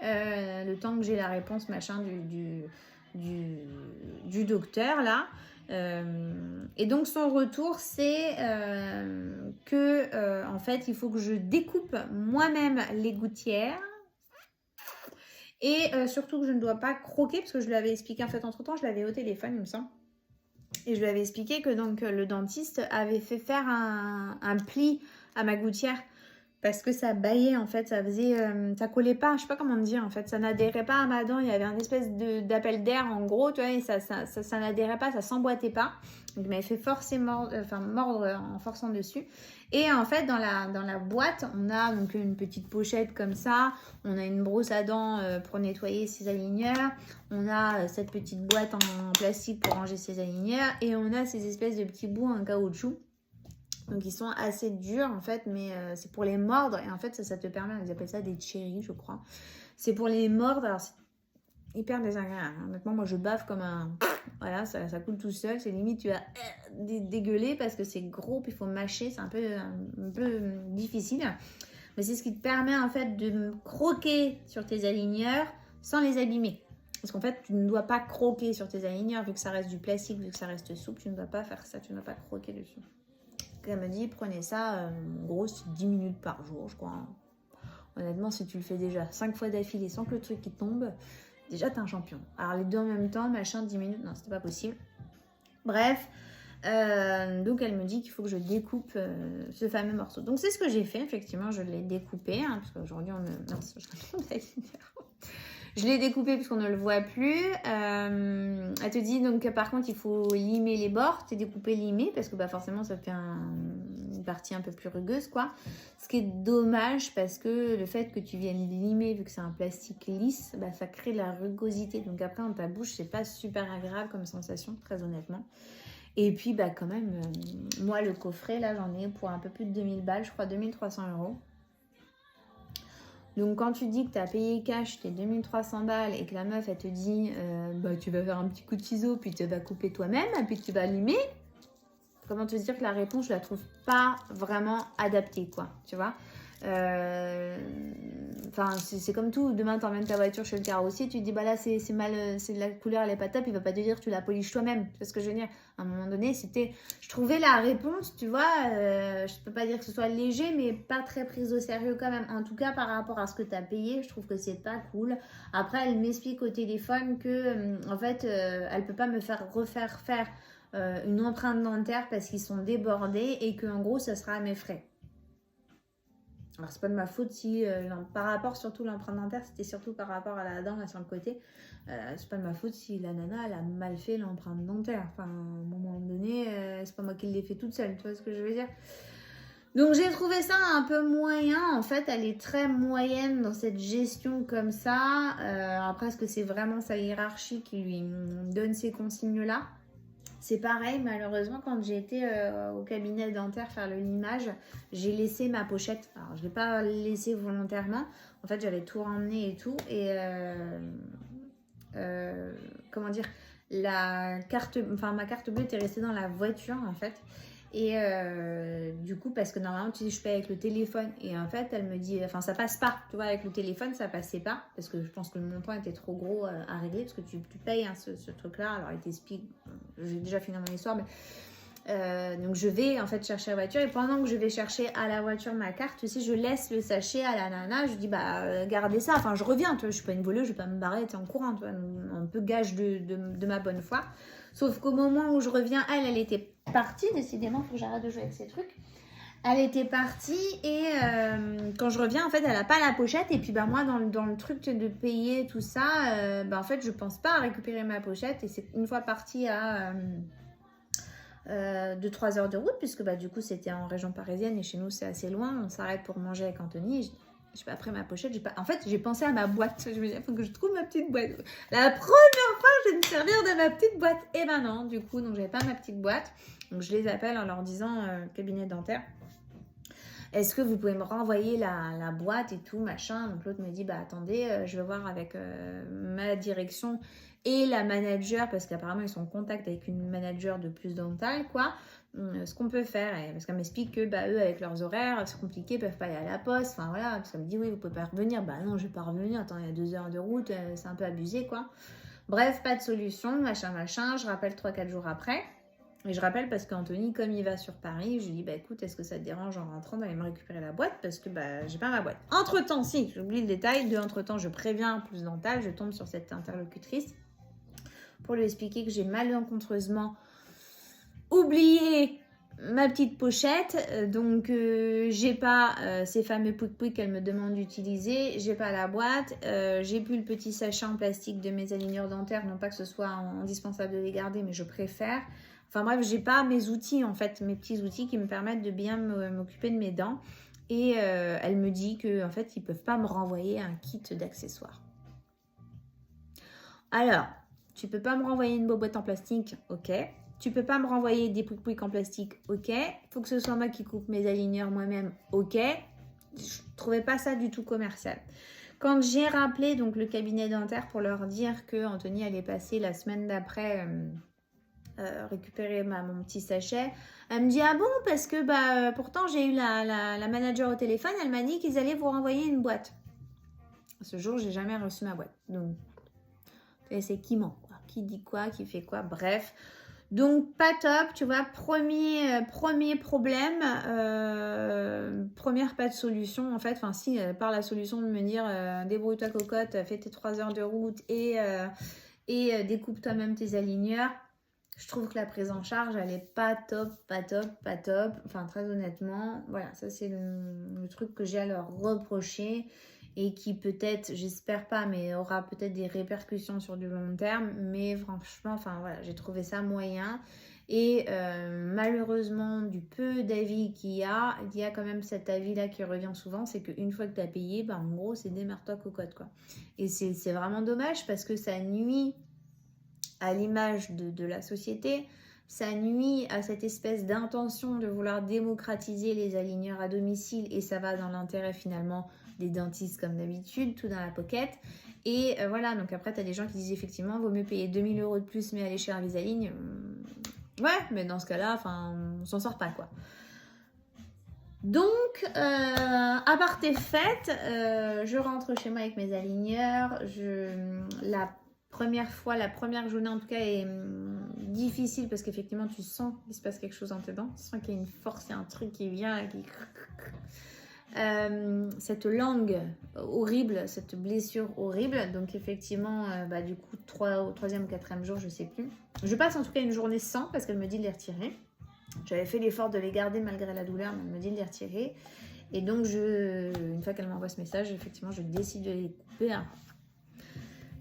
A: le temps que j'ai la réponse machin du docteur là. Et donc son retour c'est que en fait il faut que je découpe moi-même les gouttières et surtout que je ne dois pas croquer parce que je lui avais expliqué en fait entre temps je l'avais au téléphone il me semble et je lui avais expliqué que donc le dentiste avait fait faire un pli à ma gouttière parce que ça baillait en fait, ça faisait, ça collait pas, je sais pas comment dire en fait, ça n'adhérait pas à ma dent, il y avait un espèce d'appel d'air en gros, tu vois, et ça n'adhérait pas, ça s'emboîtait pas. Donc il m'avait fait forcément, mordre en forçant dessus. Et en fait dans la boîte, on a donc une petite pochette comme ça, on a une brosse à dents pour nettoyer ses aligneurs, on a cette petite boîte en plastique pour ranger ses aligneurs et on a ces espèces de petits bouts en caoutchouc. Donc ils sont assez durs en fait, mais c'est pour les mordre. Et en fait ça te permet, ils appellent ça des cherries je crois. C'est pour les mordre, alors c'est hyper désagréable. Honnêtement moi je baffe comme un... Voilà, ça coule tout seul. C'est limite tu vas dégueuler parce que c'est gros, puis il faut mâcher. C'est un peu difficile. Mais c'est ce qui te permet en fait de croquer sur tes aligneurs sans les abîmer. Parce qu'en fait tu ne dois pas croquer sur tes aligneurs vu que ça reste du plastique, vu que ça reste souple. Tu ne dois pas faire ça, tu ne dois pas croquer dessus. Elle me dit, prenez ça, en gros, c'est 10 minutes par jour, je crois. Honnêtement, si tu le fais déjà 5 fois d'affilée sans que le truc qui tombe, déjà, t'es un champion. Alors, les deux en même temps, machin, 10 minutes, non, c'était pas possible. Bref, donc elle me dit qu'il faut que je découpe ce fameux morceau. Donc, c'est ce que j'ai fait, effectivement, je l'ai découpé, hein, parce qu'aujourd'hui, on me... Non, je l'ai découpé puisqu'on ne le voit plus. Elle te dit donc par contre il faut limer les bords. C'est découpé, limé parce que bah, forcément ça fait une partie un peu plus rugueuse quoi. Ce qui est dommage parce que le fait que tu viennes limer vu que c'est un plastique lisse, bah, ça crée de la rugosité. Donc après dans ta bouche c'est pas super agréable comme sensation très honnêtement. Et puis bah quand même moi le coffret là j'en ai pour un peu plus de 2000 balles, je crois 2300 €. Donc quand tu dis que tu as payé cash tes 2300 balles et que la meuf elle te dit bah, tu vas faire un petit coup de ciseau puis tu vas couper toi-même et puis tu vas limer, comment te dire que la réponse je la trouve pas vraiment adaptée quoi, tu vois. Enfin c'est comme tout, demain t'emmènes ta voiture chez le carrossier, tu te dis bah là c'est mal, c'est la couleur elle est pas top, il va pas te dire tu la poliches toi-même, tu vois ce que je veux dire. À un moment donné c'était, je trouvais la réponse tu vois, je peux pas dire que ce soit léger mais pas très prise au sérieux quand même, en tout cas par rapport à ce que t'as payé, je trouve que c'est pas cool. Après elle m'explique au téléphone que en fait elle peut pas me refaire faire une empreinte dentaire parce qu'ils sont débordés et que en gros ça sera à mes frais. Alors c'est pas de ma faute si par rapport surtout l'empreinte dentaire c'était surtout par rapport à la dent là sur le côté, c'est pas de ma faute si la nana elle a mal fait l'empreinte dentaire, enfin à un moment donné c'est pas moi qui l'ai fait toute seule, tu vois ce que je veux dire. Donc j'ai trouvé ça un peu moyen, en fait elle est très moyenne dans cette gestion comme ça. Après est-ce que c'est vraiment sa hiérarchie qui lui donne ces consignes là? C'est pareil, malheureusement, quand j'ai été au cabinet dentaire faire le limage, j'ai laissé ma pochette. Alors, je ne l'ai pas laissée volontairement. En fait, j'avais tout ramené et tout. Et comment dire, ma carte bleue était restée dans la voiture, en fait. Et du coup, parce que normalement, tu sais, je paye avec le téléphone. Et en fait, elle me dit, enfin, ça passe pas. Tu vois, avec le téléphone, ça passait pas. Parce que je pense que le montant était trop gros à régler. Parce que tu payes hein, ce truc-là. Alors, il t'explique, j'ai déjà fini mon histoire. Mais, donc, je vais en fait chercher la voiture. Et pendant que je vais chercher à la voiture ma carte, tu sais, je laisse le sachet à la nana. Je dis, bah, gardez ça. Enfin, je reviens. Tu vois, je suis pas une voleuse. Je vais pas me barrer en courant. Tu vois, un peu gage de ma bonne foi. Sauf qu'au moment où je reviens, elle était partie. Décidément, il faut que j'arrête de jouer avec ces trucs. Elle était partie et quand je reviens, en fait, elle n'a pas la pochette. Et puis, bah, moi, dans le truc de payer tout ça, bah, en fait, je pense pas à récupérer ma pochette. Et c'est une fois partie à 2-3 heures de route, puisque bah, du coup, c'était en région parisienne et chez nous, c'est assez loin. On s'arrête pour manger avec Anthony. Je n'ai pas pris ma pochette. En fait, j'ai pensé à ma boîte. Je me disais, il faut que je trouve ma petite boîte. La première fois, je vais me servir de ma petite boîte. Et ben non, du coup, donc j'avais pas ma petite boîte. Donc je les appelle en leur disant, cabinet dentaire, est-ce que vous pouvez me renvoyer la boîte et tout, machin. Donc l'autre me dit, bah attendez, je vais voir avec ma direction et la manager, parce qu'apparemment ils sont en contact avec une manager de Plus Dental, quoi. ce qu'on peut faire. Parce qu'elle m'explique que eux, avec leurs horaires, c'est compliqué, ils peuvent pas aller à la poste. Enfin voilà, parce qu'elle me dit oui, vous pouvez pas revenir. Bah non, je vais pas revenir. Attends, il y a 2 heures de route, c'est un peu abusé quoi. Bref, pas de solution, machin. Je rappelle 3-4 jours après. Et je rappelle parce qu'Anthony, comme il va sur Paris, je lui dis bah écoute, est-ce que ça te dérange en rentrant d'aller me récupérer la boîte? Parce que j'ai pas ma boîte. Entre-temps, si, j'oublie le détail, entre-temps, je préviens plus dental, je tombe sur cette interlocutrice pour lui expliquer que j'ai malencontreusement oublié ma petite pochette, donc j'ai pas ces fameux pouic-pouic qu'elle me demande d'utiliser, j'ai pas la boîte, j'ai plus le petit sachet en plastique de mes aligneurs dentaires, non pas que ce soit indispensable de les garder, mais je préfère. Enfin bref, j'ai pas mes outils en fait, mes petits outils qui me permettent de bien m'occuper de mes dents. Et elle me dit que en fait, ils peuvent pas me renvoyer un kit d'accessoires. Alors, tu peux pas me renvoyer une boîte en plastique, ok. Tu peux pas me renvoyer des pouic-pouic en plastique, ok. Faut que ce soit moi qui coupe mes aligneurs moi-même, ok. Je trouvais pas ça du tout commercial. Quand j'ai rappelé donc le cabinet dentaire pour leur dire que Anthony allait passer la semaine d'après récupérer mon petit sachet, elle me dit ah bon, parce que pourtant j'ai eu la manager au téléphone, elle m'a dit qu'ils allaient vous renvoyer une boîte. Ce jour, j'ai jamais reçu ma boîte. Donc, c'est qui ment, quoi. Qui dit quoi, qui fait quoi, bref. Donc, pas top, tu vois, premier problème, première pas de solution, en fait, enfin si, par la solution de me dire, débrouille-toi cocotte, fais tes 3 heures de route et découpe toi-même tes aligneurs. Je trouve que la prise en charge, elle est pas top. Enfin, très honnêtement, voilà, ça c'est le truc que j'ai à leur reprocher et qui peut-être, j'espère pas, mais aura peut-être des répercussions sur du long terme. Mais franchement, enfin voilà, j'ai trouvé ça moyen. Et malheureusement, du peu d'avis qu'il y a, il y a quand même cet avis-là qui revient souvent, c'est qu'une fois que tu as payé, en gros, c'est démerde-toi cocotte, quoi. Et c'est vraiment dommage parce que ça nuit à l'image de la société, ça nuit à cette espèce d'intention de vouloir démocratiser les aligneurs à domicile et ça va dans l'intérêt finalement des dentistes comme d'habitude, tout dans la pocket. Et voilà, donc après tu as des gens qui disent effectivement vaut mieux payer 2000 € de plus mais aller chez Invisalign. Ouais, mais dans ce cas-là, on s'en sort pas quoi. Donc, à part tes fêtes, je rentre chez moi avec mes aligneurs. La première journée en tout cas est difficile parce qu'effectivement tu sens qu'il se passe quelque chose dans tes dents, tu sens qu'il y a une force, il y a un truc qui vient, cette langue horrible, cette blessure horrible. Donc effectivement, du coup, au 3e ou 4e jour, je sais plus. Je passe en tout cas une journée sans parce qu'elle me dit de les retirer. J'avais fait l'effort de les garder malgré la douleur, mais elle me dit de les retirer. Et donc, une fois qu'elle m'envoie ce message, effectivement, je décide de les couper.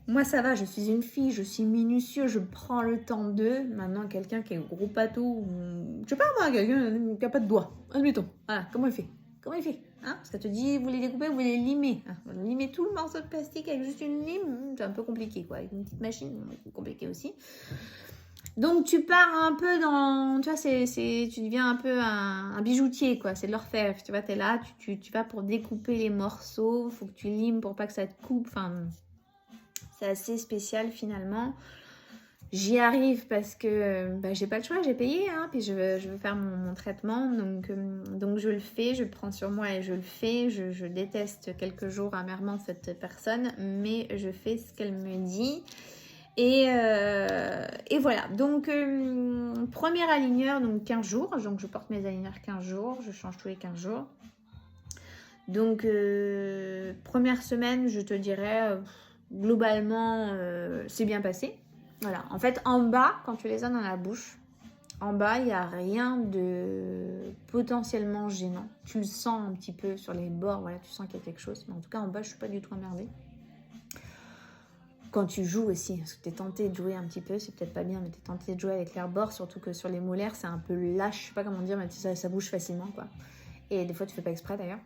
A: Moi, ça va, je suis une fille, je suis minutieuse, je prends le temps d'eux. Maintenant, quelqu'un qui est gros pâteau, je sais pas moi, quelqu'un qui n'a pas de doigts, admettons. Voilà, comment il fait parce qu'elle te dit, vous les découpez, vous les limez. Vous limez tout le morceau de plastique avec juste une lime, c'est un peu compliqué, quoi. Avec une petite machine, c'est compliqué aussi. Donc, tu pars un peu dans... Tu vois, tu deviens un peu un bijoutier, quoi. C'est de l'orfèvre. Tu vois, t'es là, tu vas pour découper les morceaux. Il faut que tu limes pour pas que ça te coupe. Enfin, c'est assez spécial, finalement. J'y arrive parce que j'ai pas le choix, j'ai payé. Puis je veux faire mon traitement. Donc, je le fais. Je le prends sur moi et je le fais. Je déteste quelques jours amèrement cette personne. Mais je fais ce qu'elle me dit. Et voilà, donc premier aligneur, donc 15 jours, donc je porte mes aligneurs 15 jours, je change tous les 15 jours. Donc première semaine, je te dirais, globalement, c'est bien passé. Voilà, en fait, en bas, quand tu les as dans la bouche, en bas, il n'y a rien de potentiellement gênant. Tu le sens un petit peu sur les bords, voilà, tu sens qu'il y a quelque chose. Mais en tout cas, en bas, je ne suis pas du tout emmerdée. Quand tu joues aussi, parce que tu es tenté de jouer un petit peu, c'est peut-être pas bien, mais tu es tenté de jouer avec l'air bord, surtout que sur les molaires, c'est un peu lâche, je sais pas comment dire, mais ça bouge facilement, quoi. Et des fois, tu fais pas exprès, d'ailleurs.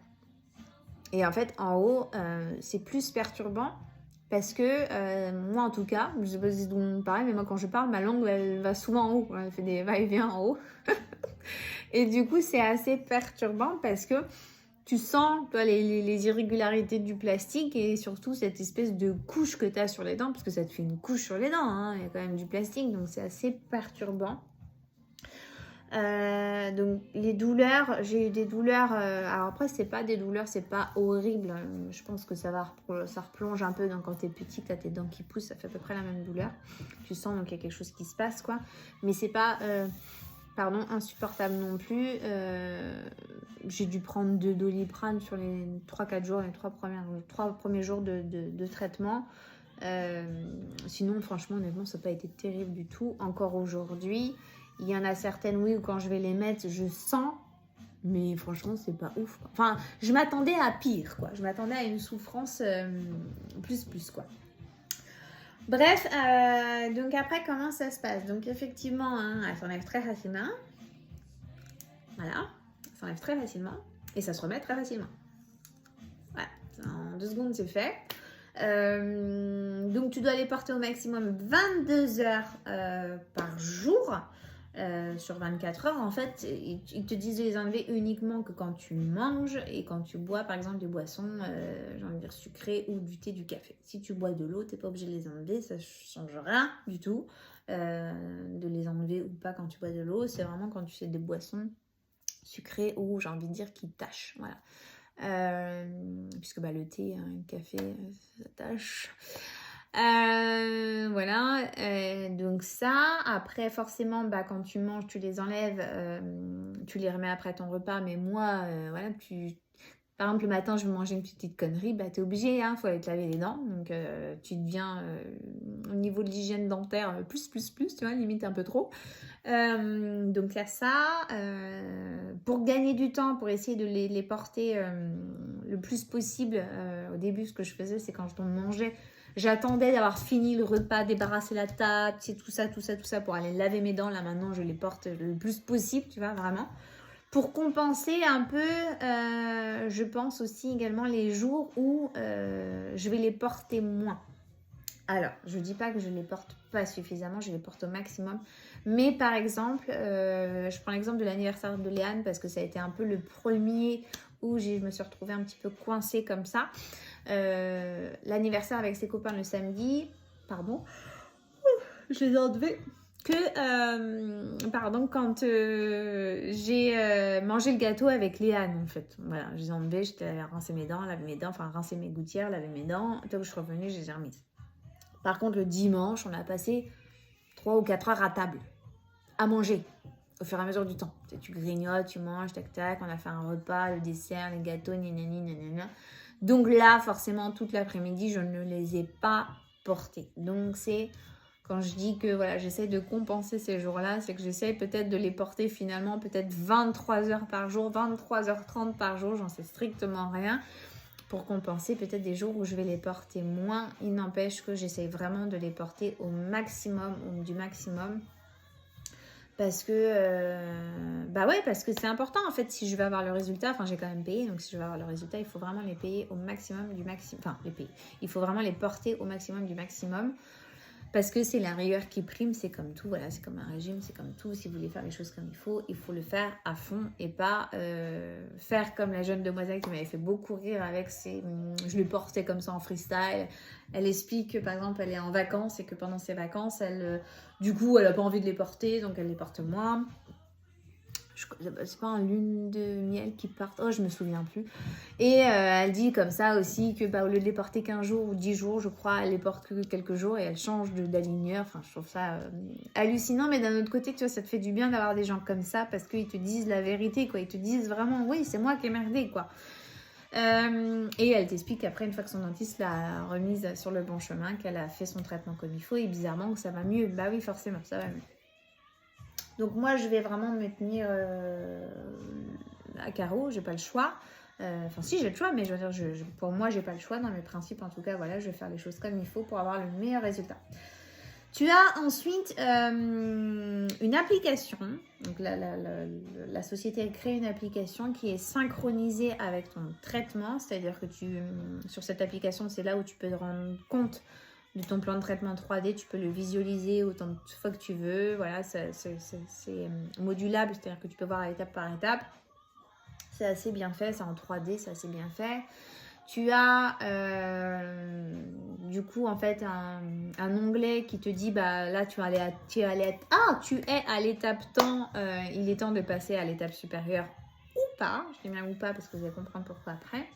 A: Et en fait, en haut, c'est plus perturbant, parce que, moi, en tout cas, je sais pas si c'est pareil, mais moi, quand je parle, ma langue, elle va souvent en haut, elle fait des va-et-vient en haut. Et du coup, c'est assez perturbant, parce que tu sens toi, les irrégularités du plastique et surtout cette espèce de couche que tu as sur les dents, parce que ça te fait une couche sur les dents, il y a quand même du plastique, donc c'est assez perturbant. Donc les douleurs, j'ai eu des douleurs, alors après c'est pas des douleurs, c'est pas horrible, je pense que ça replonge un peu, donc quand t'es petit, t'as tes dents qui poussent, ça fait à peu près la même douleur, tu sens donc il y a quelque chose qui se passe quoi, mais c'est pas, insupportable non plus, j'ai dû prendre 2 Doliprane sur les 3-4 jours, les 3 premiers jours de traitement. Sinon franchement honnêtement ça n'a pas été terrible du tout, encore aujourd'hui. Il y en a certaines, oui, où quand je vais les mettre, je sens, mais franchement, c'est pas ouf, quoi. Enfin, je m'attendais à pire, quoi. Je m'attendais à une souffrance plus, quoi. Bref, donc après, comment ça se passe? Donc effectivement, hein, elle s'enlève très facilement. Voilà, elle s'enlève très facilement. Et ça se remet très facilement. Voilà, en 2 secondes, c'est fait. Donc tu dois les porter au maximum 22 heures par jour. Sur 24 heures, en fait, ils te disent de les enlever uniquement que quand tu manges et quand tu bois, par exemple, des boissons, j'ai envie de dire sucrées ou du thé, du café. Si tu bois de l'eau, tu n'es pas obligé de les enlever, ça ne change rien du tout de les enlever ou pas quand tu bois de l'eau. C'est vraiment quand tu fais des boissons sucrées ou, j'ai envie de dire, qui tâchent. Voilà. Puisque le thé, le café, ça tâche. Voilà, donc ça, après forcément quand tu manges tu les enlèves, tu les remets après ton repas, mais moi voilà, par exemple le matin je vais manger une petite connerie, t'es obligé, faut aller te laver les dents, donc tu deviens au niveau de l'hygiène dentaire plus, tu vois, limite un peu trop. Donc il y a ça, pour gagner du temps, pour essayer de les porter le plus possible, au début ce que je faisais c'est quand je mangeais, j'attendais d'avoir fini le repas, débarrasser la table, tout ça pour aller laver mes dents. Là maintenant je les porte le plus possible, tu vois, vraiment. Pour compenser un peu, je pense aussi également les jours où je vais les porter moins. Alors, je dis pas que je les porte pas suffisamment, je les porte au maximum. Mais par exemple, je prends l'exemple de l'anniversaire de Léane parce que ça a été un peu le premier où je me suis retrouvée un petit peu coincée comme ça. L'anniversaire avec ses copains le samedi, je les ai enlevés. Quand j'ai mangé le gâteau avec Léane en fait. Voilà, je les ai enlevés, j'étais allée rincer mes dents, laver mes dents, rincer mes gouttières, laver mes dents. Tant que je suis revenue, je les ai remises. Par contre, le dimanche, on a passé 3 ou 4 heures à table, à manger, au fur et à mesure du temps. Tu grignotes, tu manges, tac, on a fait un repas, le dessert, les gâteaux, nanana. Donc là, forcément, toute l'après-midi, je ne les ai pas portés. Donc c'est, quand je dis que voilà, j'essaie de compenser ces jours-là, c'est que j'essaie peut-être de les porter finalement peut-être 23 heures par jour, 23h30 par jour, j'en sais strictement rien. Pour compenser peut-être des jours où je vais les porter moins. Il n'empêche que j'essaie vraiment de les porter au maximum, du maximum. Parce que, parce que c'est important en fait, si je veux avoir le résultat, j'ai quand même payé, donc si je veux avoir le résultat, il faut vraiment les payer au maximum du maximum, il faut vraiment les porter au maximum du maximum. Parce que c'est la rigueur qui prime, c'est comme tout, voilà, c'est comme un régime, c'est comme tout. Si vous voulez faire les choses comme il faut le faire à fond et pas faire comme la jeune demoiselle qui m'avait fait beaucoup rire avec je le portais comme ça en freestyle. Elle explique que par exemple elle est en vacances et que pendant ses vacances, elle n'a pas envie de les porter, donc elle les porte moins. C'est pas un lune de miel qui part, je me souviens plus. Et elle dit comme ça aussi que au lieu de les porter 15 jours ou 10 jours, je crois, elle les porte que quelques jours et elle change d'aligneur. Je trouve ça hallucinant, mais d'un autre côté, tu vois, ça te fait du bien d'avoir des gens comme ça parce qu'ils te disent la vérité, quoi. Ils te disent vraiment, oui, c'est moi qui ai merdé, quoi. Et elle t'explique qu'après, une fois que son dentiste l'a remise sur le bon chemin, qu'elle a fait son traitement comme il faut et bizarrement que ça va mieux. Bah oui, forcément, ça va mieux. Donc moi, je vais vraiment me tenir à carreau, j'ai pas le choix. Si, j'ai le choix, mais je veux dire, pour moi, j'ai pas le choix. Dans mes principes, en tout cas, voilà, je vais faire les choses comme il faut pour avoir le meilleur résultat. Tu as ensuite une application. Donc la société crée une application qui est synchronisée avec ton traitement. C'est-à-dire que sur cette application, c'est là où tu peux te rendre compte de ton plan de traitement 3D, tu peux le visualiser autant de fois que tu veux. Voilà, c'est modulable, c'est-à-dire que tu peux voir étape par étape. C'est assez bien fait, c'est en 3D, c'est assez bien fait. Tu as du coup en fait un onglet qui te dit bah là tu es à l'étape temps, il est temps de passer à l'étape supérieure ou pas. Je dis bien ou pas parce que vous allez comprendre pourquoi après.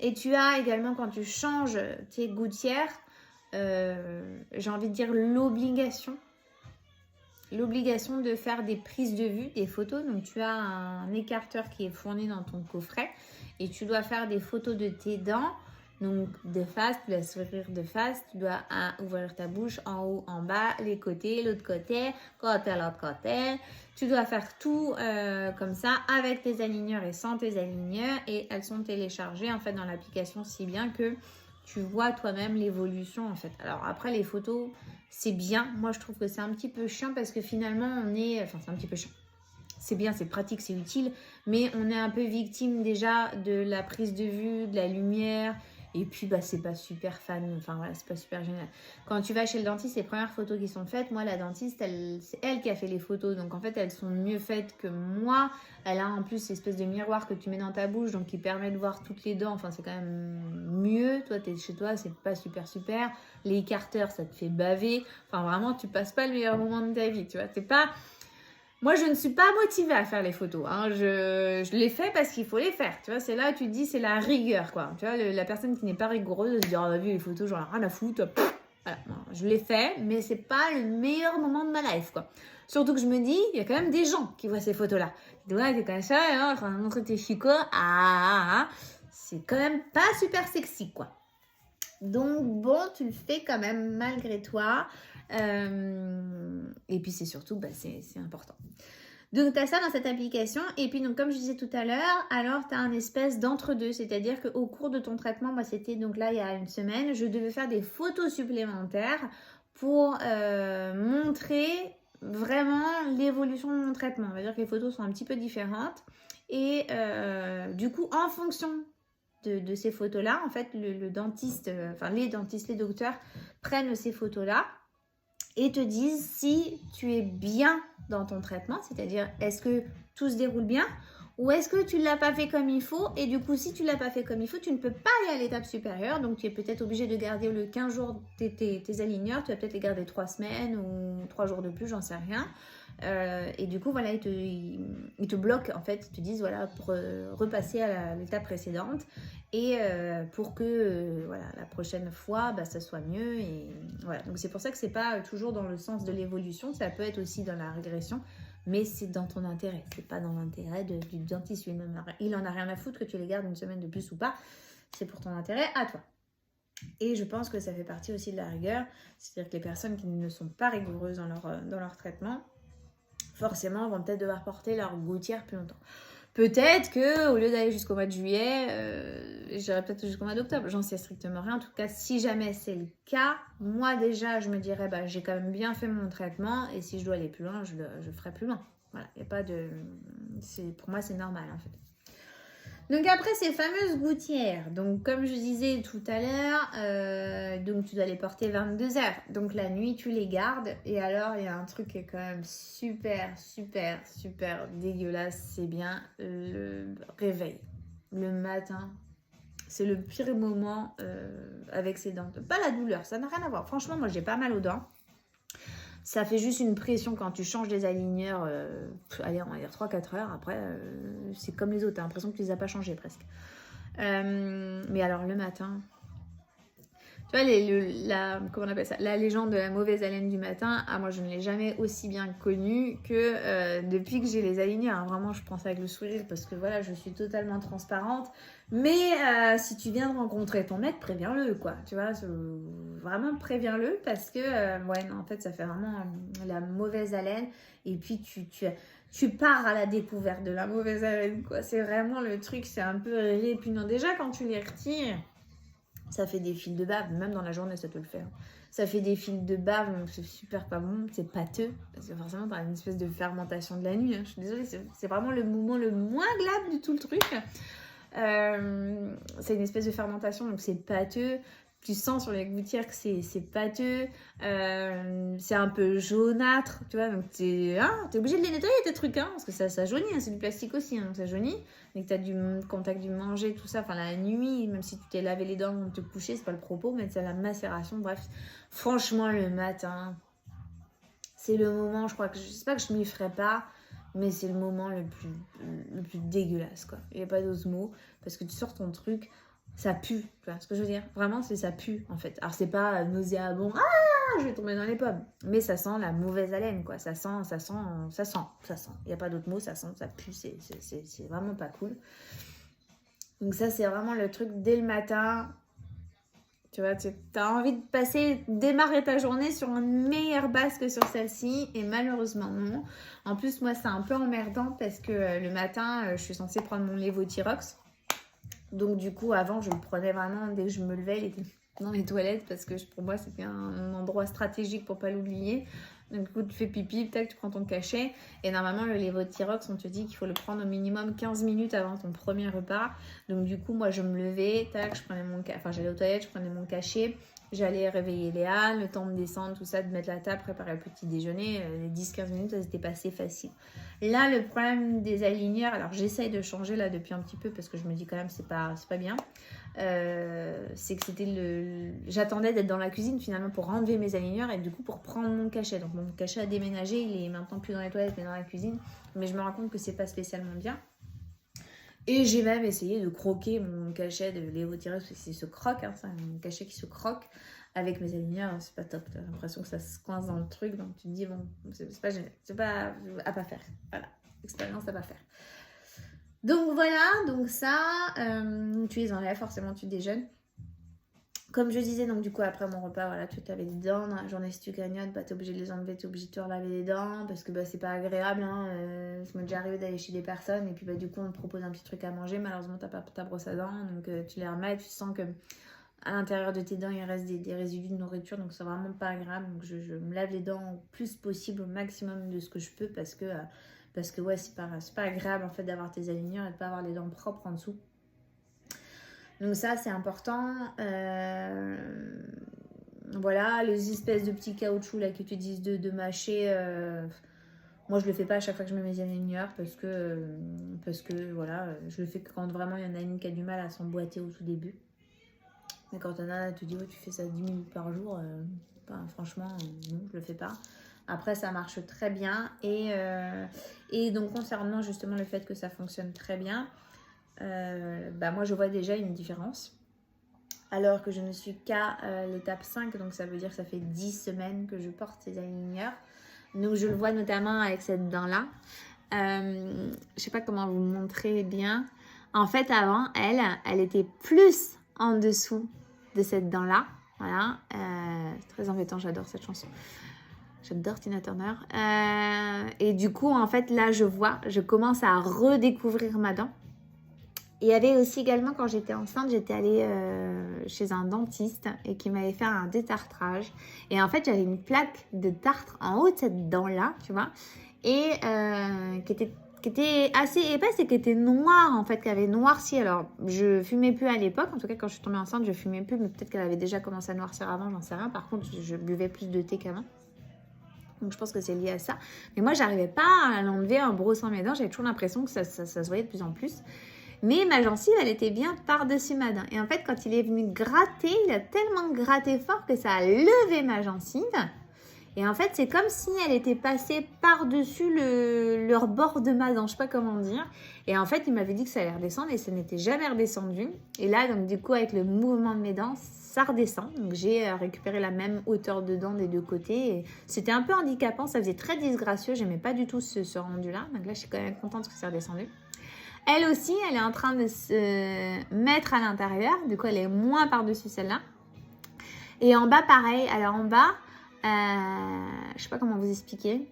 A: Et tu as également quand tu changes tes gouttières, j'ai envie de dire l'obligation de faire des prises de vue, des photos. Donc tu as un écarteur qui est fourni dans ton coffret et tu dois faire des photos de tes dents. Donc de face, tu dois sourire de face, tu dois ouvrir ta bouche en haut, en bas, les côtés, l'autre côté, l'autre côté. Tu dois faire tout comme ça avec tes aligneurs et sans tes aligneurs et elles sont téléchargées en fait dans l'application si bien que tu vois toi-même l'évolution en fait. Alors après les photos c'est bien, moi je trouve que c'est un petit peu chiant parce que finalement c'est un petit peu chiant. C'est bien, c'est pratique, c'est utile, mais on est un peu victime déjà de la prise de vue, de la lumière. Et puis, c'est pas super fan, enfin voilà, c'est pas super génial. Quand tu vas chez le dentiste, les premières photos qui sont faites, moi, la dentiste, c'est elle qui a fait les photos. Donc, en fait, elles sont mieux faites que moi. Elle a en plus cette espèce de miroir que tu mets dans ta bouche, donc qui permet de voir toutes les dents. Enfin, c'est quand même mieux. Toi, t'es chez toi, c'est pas super. Les écarteurs, ça te fait baver. Enfin, vraiment, tu passes pas le meilleur moment de ta vie, tu vois. C'est pas... Moi, je ne suis pas motivée à faire les photos. Hein. Je les fais parce qu'il faut les faire. Tu vois, c'est là où tu te dis, c'est la rigueur, quoi. Tu vois, la personne qui n'est pas rigoureuse, se dit, on a vu les photos, j'en ai rien à foutre. Voilà. Non, je les fais, mais c'est pas le meilleur moment de ma life, quoi. Surtout que je me dis, il y a quand même des gens qui voient ces photos-là. Ils disent, ouais, t'es comme ça, hein, quand on montre tes chicots, c'est quand même pas super sexy, quoi. Donc, bon, tu le fais quand même malgré toi. Et puis, c'est surtout, c'est important. Donc, tu as ça dans cette application. Et puis, donc, comme je disais tout à l'heure, alors, tu as un espèce d'entre-deux. C'est-à-dire qu'au cours de ton traitement, moi, c'était donc là, il y a une semaine, je devais faire des photos supplémentaires pour montrer vraiment l'évolution de mon traitement. On va dire que les photos sont un petit peu différentes. Et du coup, en fonction de ces photos-là, en fait, le dentiste, les dentistes, les docteurs prennent ces photos-là et te disent si tu es bien dans ton traitement, c'est-à-dire est-ce que tout se déroule bien ou est-ce que tu ne l'as pas fait comme il faut et du coup, si tu ne l'as pas fait comme il faut, tu ne peux pas aller à l'étape supérieure, donc tu es peut-être obligé de garder le 15 jours tes aligneurs, tu vas peut-être les garder 3 semaines ou 3 jours de plus, j'en sais rien. Et du coup, voilà, ils te bloquent, en fait, ils te disent, voilà, pour repasser à l'étape précédente et pour que, voilà, la prochaine fois, ça soit mieux. Et voilà, donc c'est pour ça que c'est pas toujours dans le sens de l'évolution, ça peut être aussi dans la régression, mais c'est dans ton intérêt, c'est pas dans l'intérêt du dentiste lui-même. Il en a rien à foutre que tu les gardes une semaine de plus ou pas, c'est pour ton intérêt à toi. Et je pense que ça fait partie aussi de la rigueur, c'est-à-dire que les personnes qui ne sont pas rigoureuses dans leur traitement, forcément, vont peut-être devoir porter leur gouttière plus longtemps. Peut-être qu'au lieu d'aller jusqu'au mois de juillet, j'irai peut-être jusqu'au mois d'octobre. J'en sais strictement rien. En tout cas, si jamais c'est le cas, moi déjà, je me dirais, j'ai quand même bien fait mon traitement. Et si je dois aller plus loin, je ferai plus loin. Voilà, il n'y a pas de... Pour moi, c'est normal, en fait. Donc après ces fameuses gouttières, donc comme je disais tout à l'heure, donc tu dois les porter 22 heures. Donc la nuit tu les gardes et alors il y a un truc qui est quand même super dégueulasse, c'est bien le réveil. Le matin, c'est le pire moment avec ces dents. Pas la douleur, ça n'a rien à voir. Franchement moi j'ai pas mal aux dents. Ça fait juste une pression quand tu changes les aligneurs, allez, on va dire 3-4 heures. Après, c'est comme les autres, t'as l'impression que tu les as pas changés presque. Mais alors, le matin, tu vois, comment on appelle ça, la légende de la mauvaise haleine du matin, moi, je ne l'ai jamais aussi bien connue que depuis que j'ai les aligneurs. Hein. Vraiment, je pense avec le sourire parce que voilà, je suis totalement transparente. Mais si tu viens de rencontrer ton mec, préviens-le, quoi. Tu vois, vraiment préviens-le parce que, en fait, ça fait vraiment la mauvaise haleine. Et puis, tu pars à la découverte de la mauvaise haleine, quoi. C'est vraiment le truc, c'est un peu répugnant. Déjà, quand tu les retires, ça fait des fils de bave. Même dans la journée, ça te le fait. Hein. Ça fait des fils de bave, donc c'est super pas bon, c'est pâteux. Parce que forcément, t'as une espèce de fermentation de la nuit. Hein. Je suis désolée, c'est vraiment le moment le moins agréable de tout le truc. C'est une espèce de fermentation, donc c'est pâteux. tu sens sur les gouttières que c'est pâteux, c'est un peu jaunâtre, tu vois, donc t'es obligé de les nettoyer tes trucs, hein, parce que ça jaunit, hein, c'est du plastique aussi, hein, donc ça jaunit, mais quand t'as dû manger, tout ça, enfin la nuit, même si tu t'es lavé les dents avant de te coucher, c'est pas le propos, mais c'est la macération, bref, franchement le matin, c'est le moment, je crois que, je sais pas que je m'y ferai pas, mais c'est le moment le plus dégueulasse, quoi, il n'y a pas d'autre mot, parce que tu sors ton truc, ça pue, tu vois ce que je veux dire? Vraiment, ça pue, en fait. Alors, c'est pas nauséabond, je vais tomber dans les pommes. Mais ça sent la mauvaise haleine, quoi. Ça sent. Il n'y a pas d'autre mot, ça sent, ça pue, c'est vraiment pas cool. Donc ça, c'est vraiment le truc dès le matin. Tu vois, tu as envie de démarrer ta journée sur une meilleure base que sur celle-ci. Et malheureusement, non. En plus, moi, c'est un peu emmerdant parce que le matin, je suis censée prendre mon Levothyrox. Donc du coup, avant, je le prenais vraiment dès que je me levais, il était dans les toilettes parce que pour moi, c'était un endroit stratégique pour pas l'oublier. Donc du coup, tu fais pipi, tac, tu prends ton cachet. Et normalement, le Levothyrox, on te dit qu'il faut le prendre au minimum 15 minutes avant ton premier repas. Donc du coup, moi, je me levais, tac, j'allais aux toilettes, je prenais mon cachet. J'allais réveiller Léa, le temps de descendre, tout ça, de mettre la table, préparer le petit déjeuner. Les 10-15 minutes, ça s'était passé facile. Là, le problème des aligneurs, alors j'essaye de changer là depuis un petit peu parce que je me dis quand même c'est pas bien. C'est que j'attendais d'être dans la cuisine finalement pour enlever mes aligneurs et du coup pour prendre mon cachet. Donc mon cachet a déménagé, il est maintenant plus dans les toilettes mais dans la cuisine. Mais je me rends compte que c'est pas spécialement bien. Et j'ai même essayé de croquer mon cachet de Levothyrox parce que c'est se croque, hein, c'est un cachet qui se croque avec mes aligneurs, c'est pas top. T'as l'impression que ça se coince dans le truc, donc tu te dis bon, c'est pas à pas faire. Voilà, expérience à pas faire. Donc voilà, donc ça, tu les enlèves, forcément tu déjeunes. Comme je disais, donc du coup après mon repas, voilà, tu t'avais des dents dans la journée, si tu grignotes, bah t'es obligé de les enlever, t'es obligé de te relaver les dents parce que bah c'est pas agréable, hein. Ça m'est déjà arrivé d'aller chez des personnes et puis bah du coup on te propose un petit truc à manger, malheureusement t'as pas ta brosse à dents, donc tu les remets, tu sens que à l'intérieur de tes dents il reste des résidus de nourriture, donc c'est vraiment pas agréable, donc je me lave les dents au plus possible, au maximum de ce que je peux parce que ouais c'est pas agréable en fait d'avoir tes aligneurs et de pas avoir les dents propres en dessous. Donc ça, c'est important. Voilà, les espèces de petits caoutchoucs là que tu dis de mâcher. Moi, je le fais pas à chaque fois que je mets mes aligneurs parce que voilà, je le fais que quand vraiment il y en a une qui a du mal à s'emboîter au tout début. Mais quand on a, tu dis tu fais ça 10 minutes par jour, franchement, non, je le fais pas. Après, ça marche très bien. Et donc, concernant justement le fait que ça fonctionne très bien, moi je vois déjà une différence alors que je ne suis qu'à l'étape 5, donc ça veut dire que ça fait 10 semaines que je porte ces aligneurs, donc je le vois notamment avec cette dent là. Je sais pas comment vous montrer bien. En fait avant elle était plus en dessous de cette dent là, voilà. Très embêtant, j'adore cette chanson. J'adore Tina Turner. Et du coup, en fait, là, je commence à redécouvrir ma dent. Et il y avait aussi également, quand j'étais enceinte, j'étais allée chez un dentiste et qui m'avait fait un détartrage. Et en fait, j'avais une plaque de tartre en haut de cette dent-là, tu vois, et qui était assez épaisse et qui était noire, en fait, qui avait noirci. Alors, je fumais plus à l'époque. En tout cas, quand je suis tombée enceinte, je fumais plus, mais peut-être qu'elle avait déjà commencé à noircir avant, j'en sais rien. Par contre, je buvais plus de thé qu'avant. Donc, je pense que c'est lié à ça. Mais moi, j'arrivais pas à l'enlever en brossant mes dents. J'avais toujours l'impression que ça se voyait de plus en plus. Mais ma gencive, elle était bien par-dessus ma dent. Et en fait, quand il est venu gratter, il a tellement gratté fort que ça a levé ma gencive. Et en fait, c'est comme si elle était passée par-dessus le rebord de ma dent. Je ne sais pas comment dire. Et en fait, il m'avait dit que ça allait redescendre et ça n'était jamais redescendu. Et là, donc du coup, avec le mouvement de mes dents, ça redescend. Donc j'ai récupéré la même hauteur de dents des deux côtés. Et c'était un peu handicapant, ça faisait très disgracieux. J'aimais pas du tout ce rendu-là. Donc là, je suis quand même contente que ça redescendu. Elle aussi, elle est en train de se mettre à l'intérieur. Du coup, elle est moins par-dessus celle-là. Et en bas, pareil. Alors en bas, je sais pas comment vous expliquer.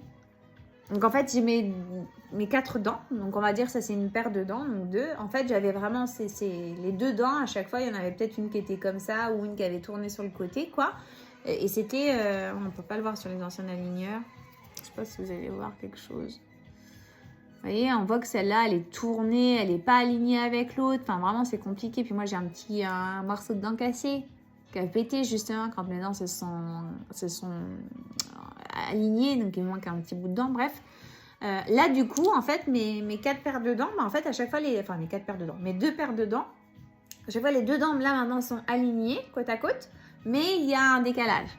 A: Donc en fait, j'ai mes 4 dents. Donc on va dire ça, c'est une paire de dents. Donc 2. En fait, j'avais vraiment les 2 dents. À chaque fois, il y en avait peut-être une qui était comme ça ou une qui avait tourné sur le côté, quoi. Et c'était... on ne peut pas le voir sur les anciens aligneurs. Je sais pas si vous allez voir quelque chose. Vous voyez, on voit que celle-là, elle est tournée, elle n'est pas alignée avec l'autre. Enfin, vraiment, c'est compliqué. Puis moi, j'ai un morceau de dent cassé. qui a pété justement quand mes dents se sont alignées, donc il me manque un petit bout de dent, bref. Là, du coup, en fait, mes 4 paires de dents, bah, en fait, à chaque fois, mes 4 paires de dents, mes 2 paires de dents, à chaque fois, les 2 dents, là, maintenant, sont alignées, côte à côte, mais il y a un décalage.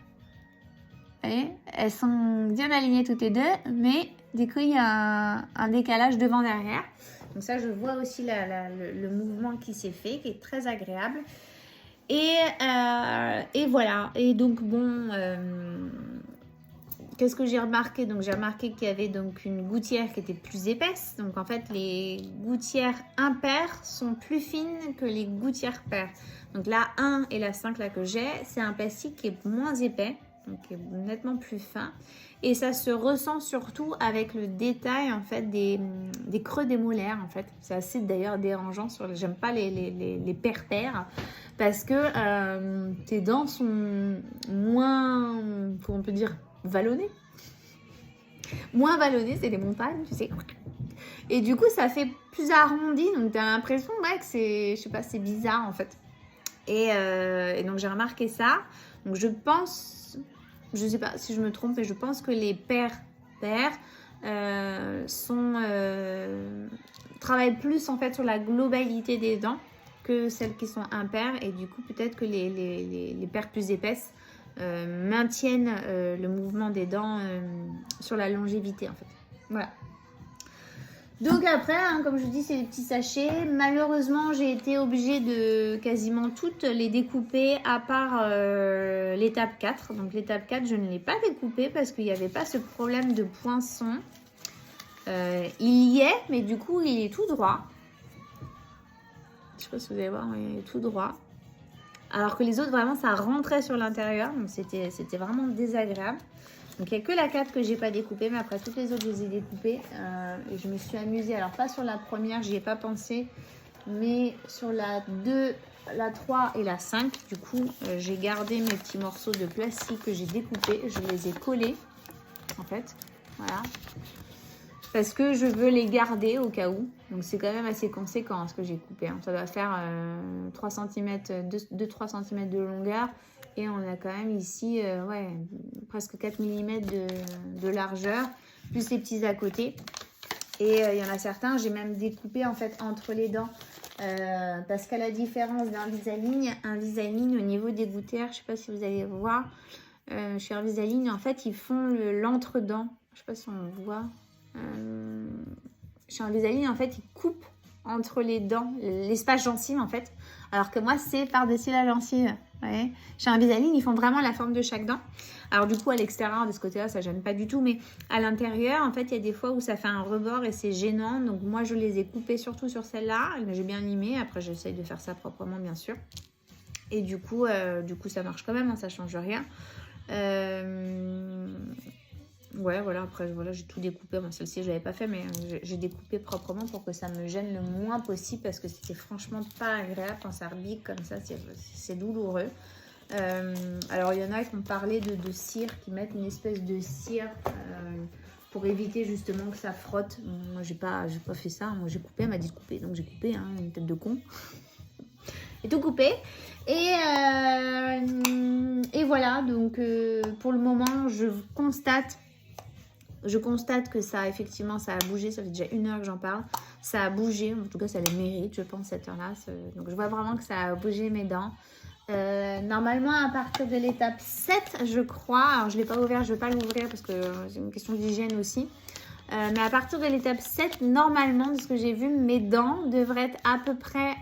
A: Vous voyez, elles sont bien alignées toutes les deux, mais du coup, il y a un décalage devant-derrière. Donc ça, je vois aussi le mouvement qui s'est fait, qui est très agréable. Et voilà. Et donc, bon... qu'est-ce que j'ai remarqué? Donc j'ai remarqué qu'il y avait donc une gouttière qui était plus épaisse. Donc en fait les gouttières impaires sont plus fines que les gouttières paires. Donc la 1 et la 5 là que j'ai, c'est un plastique qui est moins épais, donc qui est nettement plus fin. Et ça se ressent surtout avec le détail en fait des creux des molaires en fait. C'est assez d'ailleurs dérangeant j'aime pas les paires parce que tes dents sont moins, comment on peut dire, vallonnées. Moins vallonnées, c'est les montagnes, tu sais. Et du coup, ça fait plus arrondi, donc tu as l'impression ouais, que c'est, je sais pas, c'est bizarre en fait. Et donc j'ai remarqué ça. Donc je pense, je sais pas si je me trompe, mais je pense que les paires travaillent plus en fait sur la globalité des dents que celles qui sont impaires. Et du coup, peut-être que les paires plus épaisses maintiennent le mouvement des dents sur la longévité en fait. Voilà. Donc après, hein, comme je vous dis, c'est des petits sachets. Malheureusement, j'ai été obligée de quasiment toutes les découper à part l'étape 4. Donc l'étape 4, je ne l'ai pas découpée parce qu'il n'y avait pas ce problème de poinçon. Il y est, mais du coup, il est tout droit. Je ne sais pas si vous allez voir, mais il est tout droit. Alors que les autres, vraiment, ça rentrait sur l'intérieur. Donc c'était vraiment désagréable. Donc il n'y a que la 4 que j'ai pas découpée, mais après toutes les autres je les ai découpées et je me suis amusée. Alors pas sur la première, j'y ai pas pensé, mais sur la 2, la 3 et la 5, du coup j'ai gardé mes petits morceaux de plastique que j'ai découpés, je les ai collés en fait, voilà. Parce que je veux les garder au cas où. Donc c'est quand même assez conséquent ce que j'ai coupé. Hein. Ça doit faire 3 cm, 2-3 cm de longueur. Et on a quand même ici ouais, presque 4 mm de largeur. Plus les petits à côté. Et il y en a certains, j'ai même découpé en fait entre les dents. Parce qu'à la différence d'un Vis-à-Ligne, un Vis-à-Ligne au niveau des gouttières, je ne sais pas si vous allez voir. Chez Vis-à-Ligne, en fait, ils font l'entre-dents. Je ne sais pas si on voit. Chez un Vis-à-Ligne, en fait, ils coupent entre les dents, l'espace gencive, en fait. Alors que moi, c'est par-dessus la gencive. Ouais. Chez un Vis-à-Ligne, ils font vraiment la forme de chaque dent. Alors du coup, à l'extérieur, de ce côté-là, ça gêne pas du tout. Mais à l'intérieur, en fait, il y a des fois où ça fait un rebord et c'est gênant. Donc moi, je les ai coupés surtout sur celle-là. J'ai bien limé. Après, j'essaye de faire ça proprement, bien sûr. Et du coup, ça marche quand même. Hein, ça change rien. Ouais, voilà, après, voilà, j'ai tout découpé. Bon, celle-ci, je l'avais pas fait, mais j'ai découpé proprement pour que ça me gêne le moins possible parce que c'était franchement pas agréable quand ça rebique comme ça, c'est douloureux. Alors, il y en a qui ont parlé de cire, qui mettent une espèce de cire pour éviter justement que ça frotte. Moi, j'ai pas fait ça. Moi, j'ai coupé, elle m'a dit de couper, donc j'ai coupé, hein, une tête de con. Et tout coupé. Et voilà, donc pour le moment, je constate que ça, effectivement, ça a bougé. Ça fait déjà 1 heure que j'en parle. Ça a bougé. En tout cas, ça le mérite, je pense, cette heure-là. Donc, je vois vraiment que ça a bougé mes dents. Normalement, à partir de l'étape 7, je crois. Alors, je ne l'ai pas ouvert. Je ne vais pas l'ouvrir parce que c'est une question d'hygiène aussi. Mais à partir de l'étape 7, normalement, de ce que j'ai vu, mes dents devraient être à peu près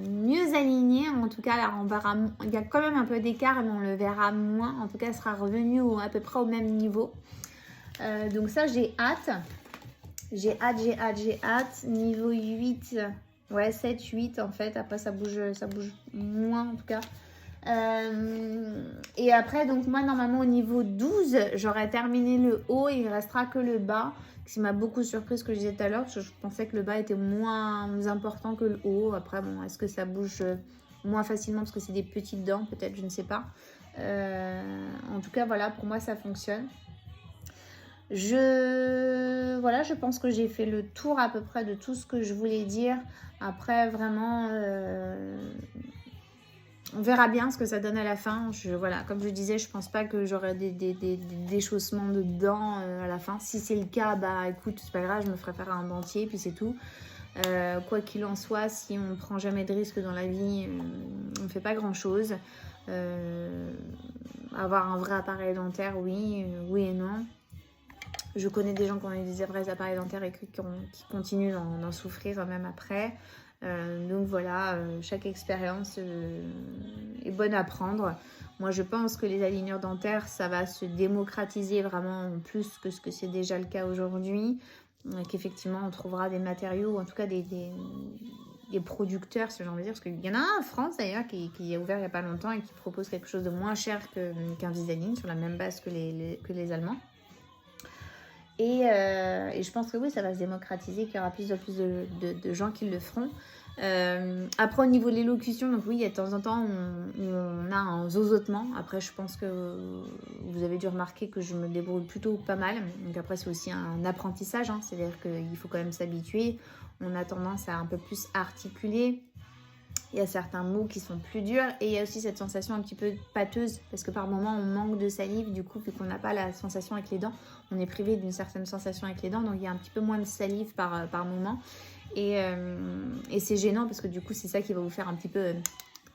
A: mieux alignées. En tout cas, là, on verra, il y a quand même un peu d'écart, mais on le verra moins. En tout cas, elle sera revenue à peu près au même niveau. Donc ça, j'ai hâte. J'ai hâte. Niveau 8, ouais, 7, 8 en fait. Après, ça bouge moins en tout cas. Et après, donc moi, normalement, au niveau 12, j'aurais terminé le haut et il ne restera que le bas. Ce qui m'a beaucoup surpris ce que je disais tout à l'heure, parce que je pensais que le bas était moins important que le haut. Après, bon, est-ce que ça bouge moins facilement parce que c'est des petites dents, peut-être, je ne sais pas. En tout cas, voilà, pour moi, ça fonctionne. Voilà, je pense que j'ai fait le tour à peu près de tout ce que je voulais dire. Après, vraiment, On verra bien ce que ça donne à la fin. Voilà, comme je disais, je pense pas que j'aurai des déchaussements de dents à la fin. Si c'est le cas, bah écoute, c'est pas grave, je me ferai faire un dentier, puis c'est tout. Quoi qu'il en soit, si on ne prend jamais de risque dans la vie, on ne fait pas grand-chose. Avoir un vrai appareil dentaire, oui et non. Je connais des gens qui ont eu des vrais appareils dentaires et qui continuent d'en souffrir même après. Donc voilà, chaque expérience est bonne à prendre. Moi, je pense que les aligneurs dentaires, ça va se démocratiser vraiment plus que ce que c'est déjà le cas aujourd'hui. Qu'effectivement, on trouvera des matériaux, ou en tout cas des producteurs, si j'ai envie de dire. Parce qu'il y en a un en France d'ailleurs qui a ouvert il n'y a pas longtemps et qui propose quelque chose de moins cher qu'Invisalign, sur la même base que les Allemands. Et je pense que oui, ça va se démocratiser, qu'il y aura plus de gens qui le feront. Après, au niveau de l'élocution, donc oui, il y a de temps en temps, on a un zozotement. Après, je pense que vous avez dû remarquer que je me débrouille plutôt pas mal. Donc après, c'est aussi un apprentissage, hein. C'est-à-dire qu'il faut quand même s'habituer. On a tendance à un peu plus articuler. Il y a certains mots qui sont plus durs et il y a aussi cette sensation un petit peu pâteuse parce que par moments on manque de salive, du coup vu qu'on n'a pas la sensation avec les dents, on est privé d'une certaine sensation avec les dents, donc il y a un petit peu moins de salive par moment et c'est gênant parce que du coup c'est ça qui va vous faire un petit peu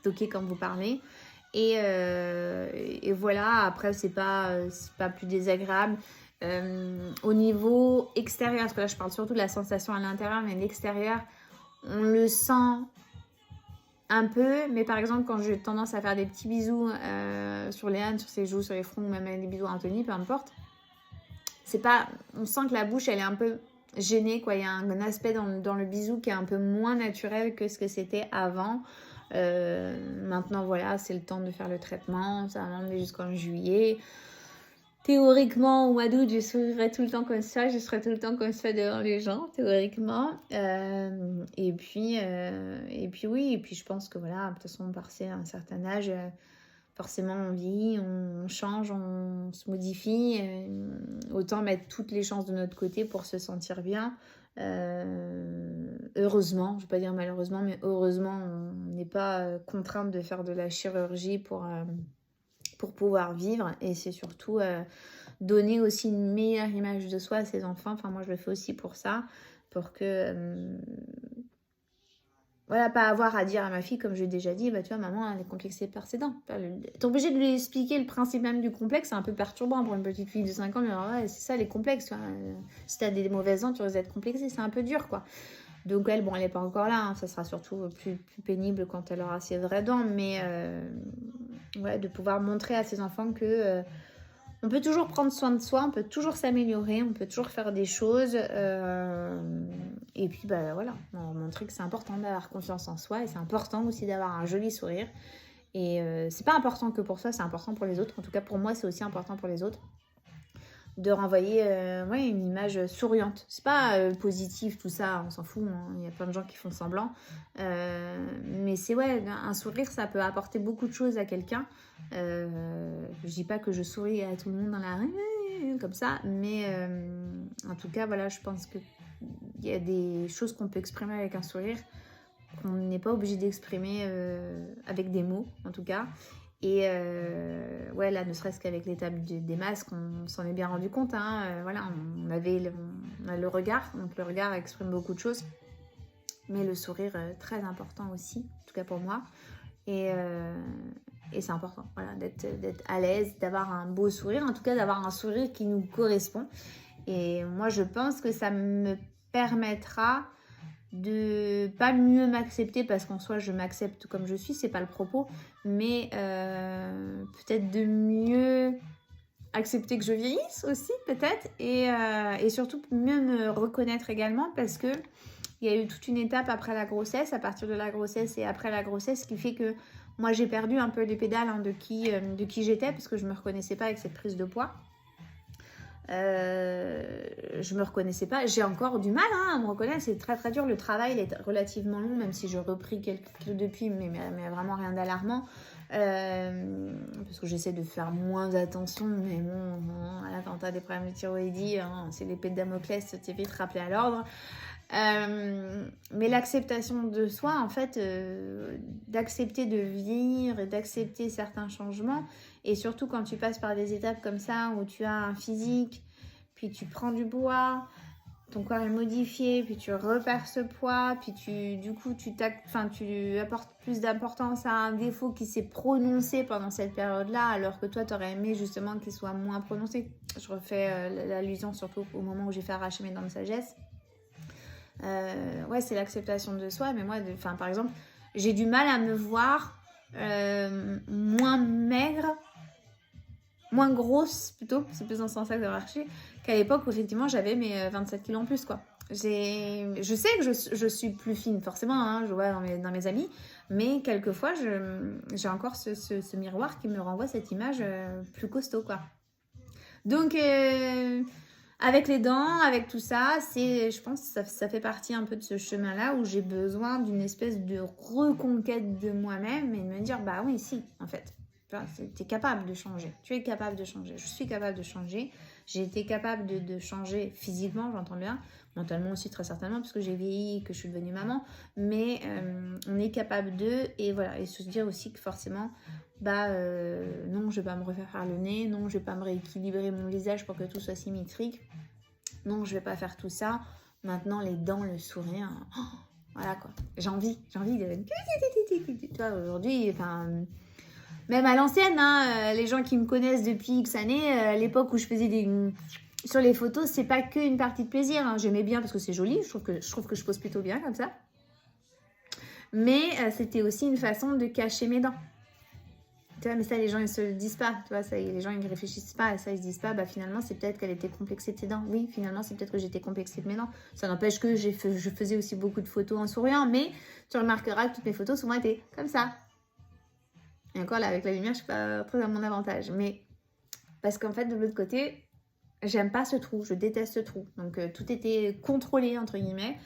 A: toquer quand vous parlez et voilà. Après c'est pas plus désagréable. Au niveau extérieur, parce que là je parle surtout de la sensation à l'intérieur, mais l'extérieur on le sent un peu, mais par exemple quand j'ai tendance à faire des petits bisous sur Léane, sur ses joues, sur les fronts, ou même des bisous à Anthony, peu importe, c'est pas, on sent que la bouche elle est un peu gênée, quoi. Il y a un aspect dans le bisou qui est un peu moins naturel que ce que c'était avant. Maintenant voilà, c'est le temps de faire le traitement, ça va m'emmener jusqu'en juillet. Théoriquement, au mois d'août, je sourirai tout le temps comme ça, je serai tout le temps comme ça devant les gens, théoriquement. Et puis oui, et puis je pense que voilà, de toute façon, passé un certain âge, forcément on vieillit, on change, on se modifie. Autant mettre toutes les chances de notre côté pour se sentir bien. Heureusement, je ne vais pas dire malheureusement, mais heureusement, on n'est pas contrainte de faire de la chirurgie pour pouvoir vivre, et c'est surtout donner aussi une meilleure image de soi à ses enfants. Enfin moi je le fais aussi pour ça, pour que voilà, pas avoir à dire à ma fille, comme j'ai déjà dit, bah tu vois maman elle est complexée par ses dents. T'es obligé de lui expliquer le principe même du complexe, c'est un peu perturbant pour une petite fille de 5 ans, mais alors, ouais, c'est ça les complexes, si t'as des mauvaises dents tu risques d'être complexée, c'est un peu dur quoi. Donc elle, bon elle n'est pas encore là, hein. Ça sera surtout plus pénible quand elle aura ses vraies dents, mais ouais, de pouvoir montrer à ses enfants que on peut toujours prendre soin de soi, on peut toujours s'améliorer, on peut toujours faire des choses. Et puis bah voilà, montrer que c'est important d'avoir confiance en soi et c'est important aussi d'avoir un joli sourire. Et c'est pas important que pour soi, c'est important pour les autres. En tout cas pour moi, c'est aussi important pour les autres. De renvoyer ouais, une image souriante. C'est pas positif tout ça, on s'en fout, hein. Il y a plein de gens qui font semblant. Mais c'est ouais, un sourire, ça peut apporter beaucoup de choses à quelqu'un. Je dis pas que je souris à tout le monde dans la rue, comme ça, mais en tout cas, voilà, je pense qu'il y a des choses qu'on peut exprimer avec un sourire, qu'on n'est pas obligé d'exprimer avec des mots, en tout cas. Et ouais, là, ne serait-ce qu'avec l'étape des masques, on s'en est bien rendu compte. Hein. Voilà, on a le regard, donc le regard exprime beaucoup de choses. Mais le sourire, très important aussi, en tout cas pour moi. Et c'est important, voilà, d'être à l'aise, d'avoir un beau sourire, en tout cas d'avoir un sourire qui nous correspond. Et moi, je pense que ça me permettra de pas mieux m'accepter, parce qu'en soi je m'accepte comme je suis, c'est pas le propos, mais peut-être de mieux accepter que je vieillisse aussi peut-être, et surtout mieux me reconnaître également, parce que il y a eu toute une étape après la grossesse, à partir de la grossesse et après la grossesse, qui fait que moi j'ai perdu un peu les pédales, hein, de qui j'étais, parce que je me reconnaissais pas avec cette prise de poids. Je me reconnaissais pas, j'ai encore du mal à me reconnaître, c'est très très dur, le travail il est relativement long, même si j'ai repris quelques kilos depuis, mais vraiment rien d'alarmant, parce que j'essaie de faire moins attention, mais bon, voilà, quand t'as des problèmes de thyroïdie, hein, c'est l'épée de Damoclès, t'es vite rappelé à l'ordre. Mais l'acceptation de soi, en fait, d'accepter de vivre et d'accepter certains changements, et surtout quand tu passes par des étapes comme ça où tu as un physique, puis tu prends du poids, ton corps est modifié, puis tu repères ce poids, puis tu apportes plus d'importance à un défaut qui s'est prononcé pendant cette période-là, alors que toi, tu aurais aimé justement qu'il soit moins prononcé. Je refais l'allusion surtout au moment où j'ai fait arracher mes dents de sagesse. Ouais, c'est l'acceptation de soi, mais moi, par exemple, j'ai du mal à me voir moins maigre, moins grosse plutôt, c'est plus dans ce sens-là que ça va marcher, qu'à l'époque où effectivement j'avais mes 27 kilos en plus, quoi. Je sais que je suis plus fine, forcément, hein, je vois dans mes amis, mais quelquefois j'ai encore ce miroir qui me renvoie cette image plus costaud, quoi. Donc, avec les dents, avec tout ça, je pense que ça fait partie un peu de ce chemin-là où j'ai besoin d'une espèce de reconquête de moi-même et de me dire, bah oui, si, en fait. Tu es capable de changer. Tu es capable de changer. Je suis capable de changer. J'ai été capable de changer physiquement, j'entends bien. Mentalement aussi, très certainement, parce que j'ai vieilli et que je suis devenue maman. Mais on est capable de. Et voilà. Et se dire aussi que forcément, non, je vais pas me refaire faire le nez. Non, je vais pas me rééquilibrer mon visage pour que tout soit symétrique. Non, je vais pas faire tout ça. Maintenant, les dents, le sourire. Oh, voilà quoi. J'ai envie de. Tu vois, aujourd'hui, même à l'ancienne, hein, les gens qui me connaissent depuis X années, à l'époque où je faisais sur les photos, c'est pas qu'une partie de plaisir. Hein. J'aimais bien parce que c'est joli, je trouve que je pose plutôt bien comme ça. Mais c'était aussi une façon de cacher mes dents. Tu vois, mais ça, les gens, ils se le disent pas. Tu vois, ça, les gens, ils ne réfléchissent pas à ça. Ils se disent pas, finalement, c'est peut-être qu'elle était complexée de ses dents. Oui, finalement, c'est peut-être que j'étais complexée de mes dents. Ça n'empêche que je faisais aussi beaucoup de photos en souriant. Mais tu remarqueras que toutes mes photos, souvent, étaient comme ça. Et encore là, avec la lumière, je suis pas très à mon avantage. Mais parce qu'en fait, de l'autre côté, j'aime pas ce trou. Je déteste ce trou. Donc, tout était contrôlé, entre guillemets.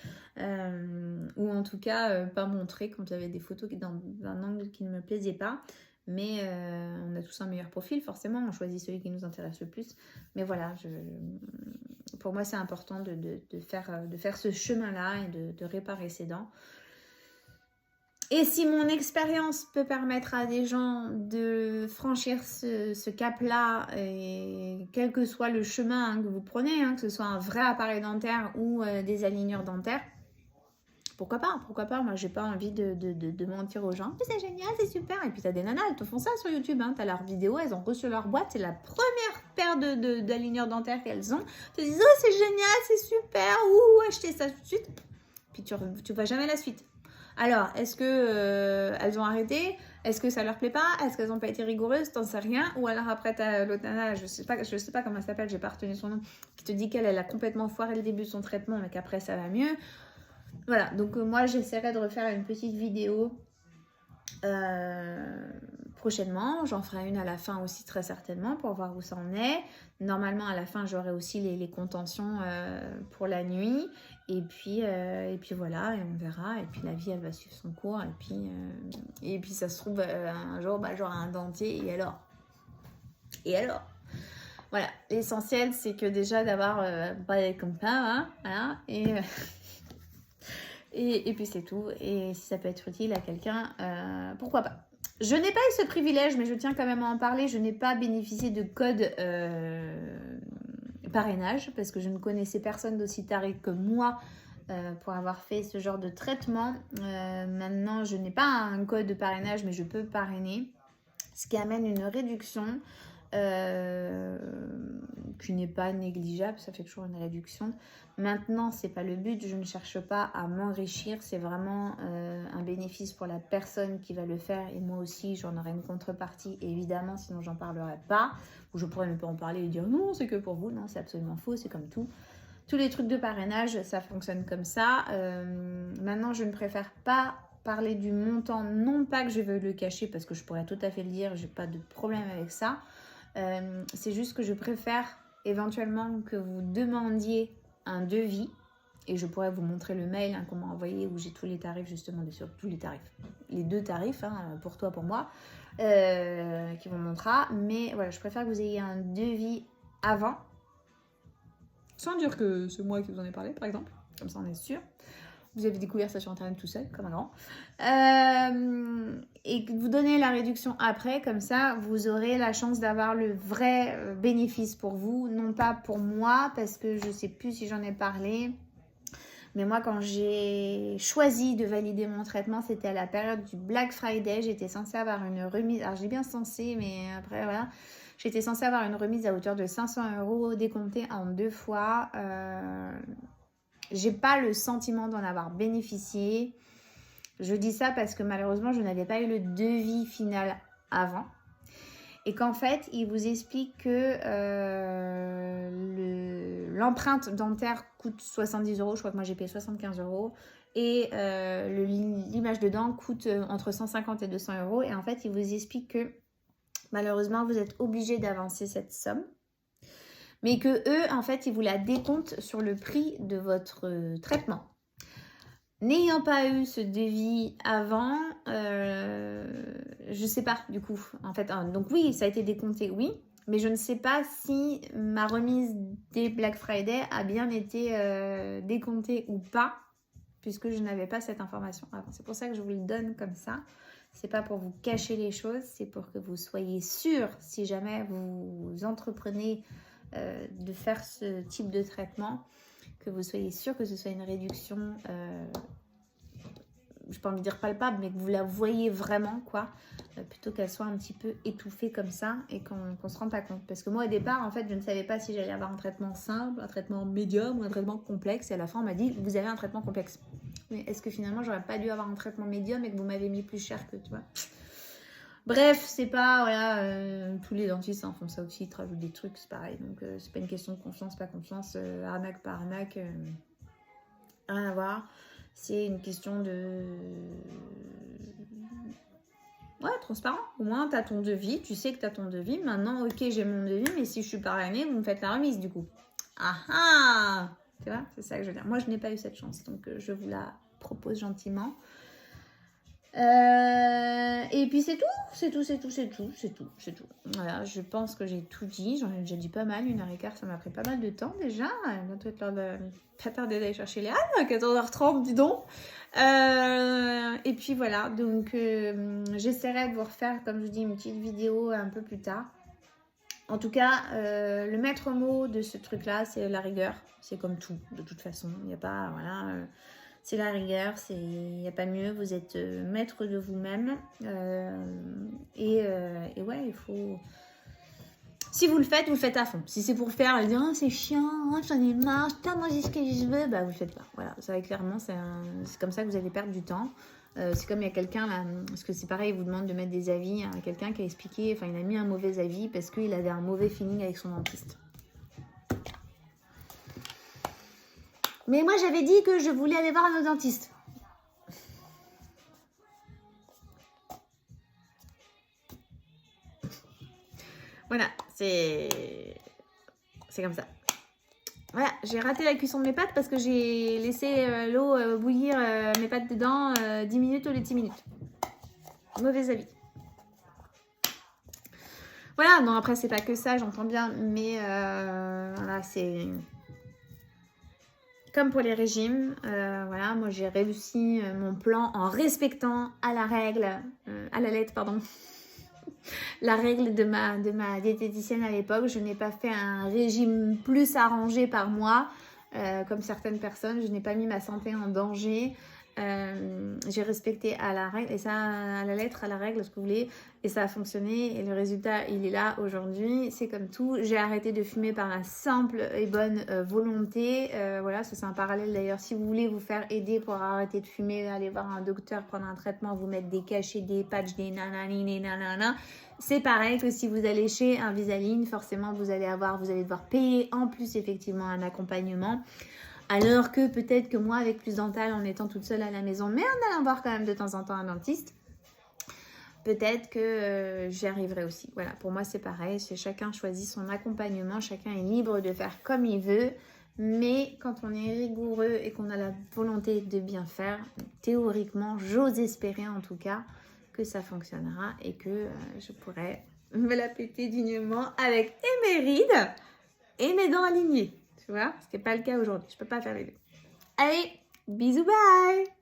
A: Ou en tout cas, pas montré quand il y avait des photos dans un angle qui ne me plaisait pas. Mais on a tous un meilleur profil, forcément. On choisit celui qui nous intéresse le plus. Mais voilà, pour moi, c'est important de faire ce chemin-là et de réparer ses dents. Et si mon expérience peut permettre à des gens de franchir ce cap-là, et quel que soit le chemin que vous prenez, que ce soit un vrai appareil dentaire ou des aligneurs dentaires, pourquoi pas, moi j'ai pas envie de mentir aux gens. C'est génial, c'est super. Et puis t'as des nanas, elles te font ça sur YouTube, t'as leurs vidéos, elles ont reçu leur boîte, c'est la première paire d'aligneurs dentaires qu'elles ont. Elles te disent, oh c'est génial, c'est super, achetez ça tout de suite. Puis tu vois jamais la suite. Alors, est-ce que elles ont arrêté? Est-ce que ça leur plaît pas? Est-ce qu'elles n'ont pas été rigoureuses? T'en sais rien. Ou alors après, t'as l'autre nana, je sais pas comment elle s'appelle, j'ai pas retenu son nom, qui te dit qu'elle a complètement foiré le début de son traitement, mais qu'après ça va mieux. Voilà, donc moi j'essaierai de refaire une petite vidéo prochainement. J'en ferai une à la fin aussi très certainement pour voir où ça en est. Normalement à la fin j'aurai aussi les contentions pour la nuit. Et puis voilà, et on verra. Et puis la vie elle va suivre son cours. Et puis ça se trouve un jour j'aurai un dentier. Et alors voilà, l'essentiel c'est que déjà d'avoir comme ça, hein, voilà, et puis c'est tout. Et si ça peut être utile à quelqu'un, pourquoi pas. Je n'ai pas eu ce privilège, mais je tiens quand même à en parler. Je n'ai pas bénéficié de code parrainage parce que je ne connaissais personne d'aussi taré que moi pour avoir fait ce genre de traitement. Maintenant, je n'ai pas un code de parrainage, mais je peux parrainer, ce qui amène une réduction qui n'est pas négligeable, ça fait toujours une réduction. Maintenant, c'est pas le but, je ne cherche pas à m'enrichir, c'est vraiment un bénéfice pour la personne qui va le faire et moi aussi j'en aurai une contrepartie évidemment, sinon j'en parlerai pas, ou je pourrais même pas en parler et dire non c'est que pour vous, non c'est absolument faux, c'est comme tout. Tous les trucs de parrainage, ça fonctionne comme ça. Maintenant, je ne préfère pas parler du montant, non pas que je veux le cacher parce que je pourrais tout à fait le dire, j'ai pas de problème avec ça. C'est juste que je préfère éventuellement que vous demandiez un devis et je pourrais vous montrer le mail qu'on m'a envoyé où j'ai tous les tarifs justement sur tous les tarifs, les deux tarifs pour toi, pour moi qui vous montrera, mais voilà, je préfère que vous ayez un devis avant sans dire que c'est moi qui vous en ai parlé par exemple, comme ça on est sûr. Vous avez découvert ça sur internet tout seul, comme un grand. Et vous donnez la réduction après, comme ça vous aurez la chance d'avoir le vrai bénéfice pour vous, non pas pour moi, parce que je sais plus si j'en ai parlé. Mais moi, quand j'ai choisi de valider mon traitement, c'était à la période du Black Friday. J'étais censée avoir une remise. Alors, j'ai bien censé, mais après, voilà. J'étais censée avoir une remise à hauteur de 500 € décomptée en 2 fois. J'ai pas le sentiment d'en avoir bénéficié. Je dis ça parce que malheureusement, je n'avais pas eu le devis final avant. Et qu'en fait, il vous explique que l'empreinte dentaire coûte 70 €. Je crois que moi, j'ai payé 75 €. Et l'image de dent coûte entre 150 et 200 €. Et en fait, il vous explique que malheureusement, vous êtes obligé d'avancer cette somme. Mais que eux, en fait, ils vous la décomptent sur le prix de votre traitement. N'ayant pas eu ce devis avant, je sais pas du coup. En fait, donc oui, ça a été décompté, oui. Mais je ne sais pas si ma remise des Black Friday a bien été décomptée ou pas. Puisque je n'avais pas cette information avant. C'est pour ça que je vous le donne comme ça. C'est pas pour vous cacher les choses. C'est pour que vous soyez sûr, si jamais vous entreprenez de faire ce type de traitement, que vous soyez sûr que ce soit une réduction, je n'ai pas envie de dire palpable, mais que vous la voyez vraiment, quoi, plutôt qu'elle soit un petit peu étouffée comme ça et qu'on ne se rende pas compte. Parce que moi, au départ, en fait, je ne savais pas si j'allais avoir un traitement simple, un traitement médium ou un traitement complexe. Et à la fin, on m'a dit, vous avez un traitement complexe. Mais est-ce que finalement, j'aurais pas dû avoir un traitement médium et que vous m'avez mis plus cher que, tu vois. Bref, c'est pas, voilà, tous les dentistes font ça aussi, ils te rajoutent des trucs, c'est pareil. Donc, c'est pas une question de confiance, pas confiance, arnaque, pas arnaque, rien à voir. C'est une question de... Ouais, transparent. Au moins, tu as ton devis, tu sais que tu as ton devis. Maintenant, ok, j'ai mon devis, mais si je suis parrainée, vous me faites la remise, du coup. Ah ah! Tu vois, c'est ça que je veux dire. Moi, je n'ai pas eu cette chance, donc je vous la propose gentiment. Et puis c'est tout. Voilà, je pense que j'ai tout dit. J'en ai déjà dit pas mal, 1h15, ça m'a pris pas mal de temps déjà. Il va bientôt être l'heure de pas tarder d'aller chercher les ânes, à 14h30, dis donc. Et puis voilà, donc j'essaierai de vous refaire, comme je vous dis, une petite vidéo un peu plus tard. En tout cas, le maître mot de ce truc-là, c'est la rigueur. C'est comme tout, de toute façon. Il n'y a pas, voilà... c'est la rigueur, il n'y a pas mieux, vous êtes maître de vous-même. Et ouais, il faut... Si vous le faites à fond. Si c'est pour faire, dire oh, c'est chiant, oh, j'en ai marre, je peux manger ce que je veux, bah vous le faites pas. Voilà, ça va clairement, c'est comme ça que vous allez perdre du temps. C'est comme il y a quelqu'un là, parce que c'est pareil, il vous demande de mettre des avis. Hein, quelqu'un qui a expliqué, enfin il a mis un mauvais avis parce qu'il avait un mauvais feeling avec son dentiste. Mais moi, j'avais dit que je voulais aller voir un autre dentiste. Voilà, c'est comme ça. Voilà, j'ai raté la cuisson de mes pâtes parce que j'ai laissé l'eau bouillir mes pâtes dedans 10 minutes au lieu de 10 minutes. Mauvais avis. Voilà, non, après, c'est pas que ça, j'entends bien, mais voilà, c'est... Comme pour les régimes, voilà, moi j'ai réussi mon plan en respectant à la lettre, pardon, la règle de ma diététicienne à l'époque. Je n'ai pas fait un régime plus arrangé par moi, comme certaines personnes. Je n'ai pas mis ma santé en danger. J'ai respecté à la règle, et ça, à la lettre, à la règle, ce que vous voulez, et ça a fonctionné, et le résultat, il est là aujourd'hui. C'est comme tout, j'ai arrêté de fumer par la simple et bonne volonté. Voilà, ça c'est un parallèle d'ailleurs. Si vous voulez vous faire aider pour arrêter de fumer, aller voir un docteur, prendre un traitement, vous mettre des cachets, des patchs, des nanani, des nanana, c'est pareil que si vous allez chez un Visaline, forcément vous allez devoir payer en plus effectivement un accompagnement. Alors que peut-être que moi, avec Plus Dental, en étant toute seule à la maison, mais en allant voir quand même de temps en temps un dentiste, peut-être que j'y arriverai aussi. Voilà, pour moi, c'est pareil. Chacun choisit son accompagnement. Chacun est libre de faire comme il veut. Mais quand on est rigoureux et qu'on a la volonté de bien faire, théoriquement, j'ose espérer en tout cas que ça fonctionnera et que je pourrai me la péter dignement avec mes rides et mes dents alignées. Tu vois, ce qui n'est pas le cas aujourd'hui. Je ne peux pas faire les deux. Allez, bisous, bye!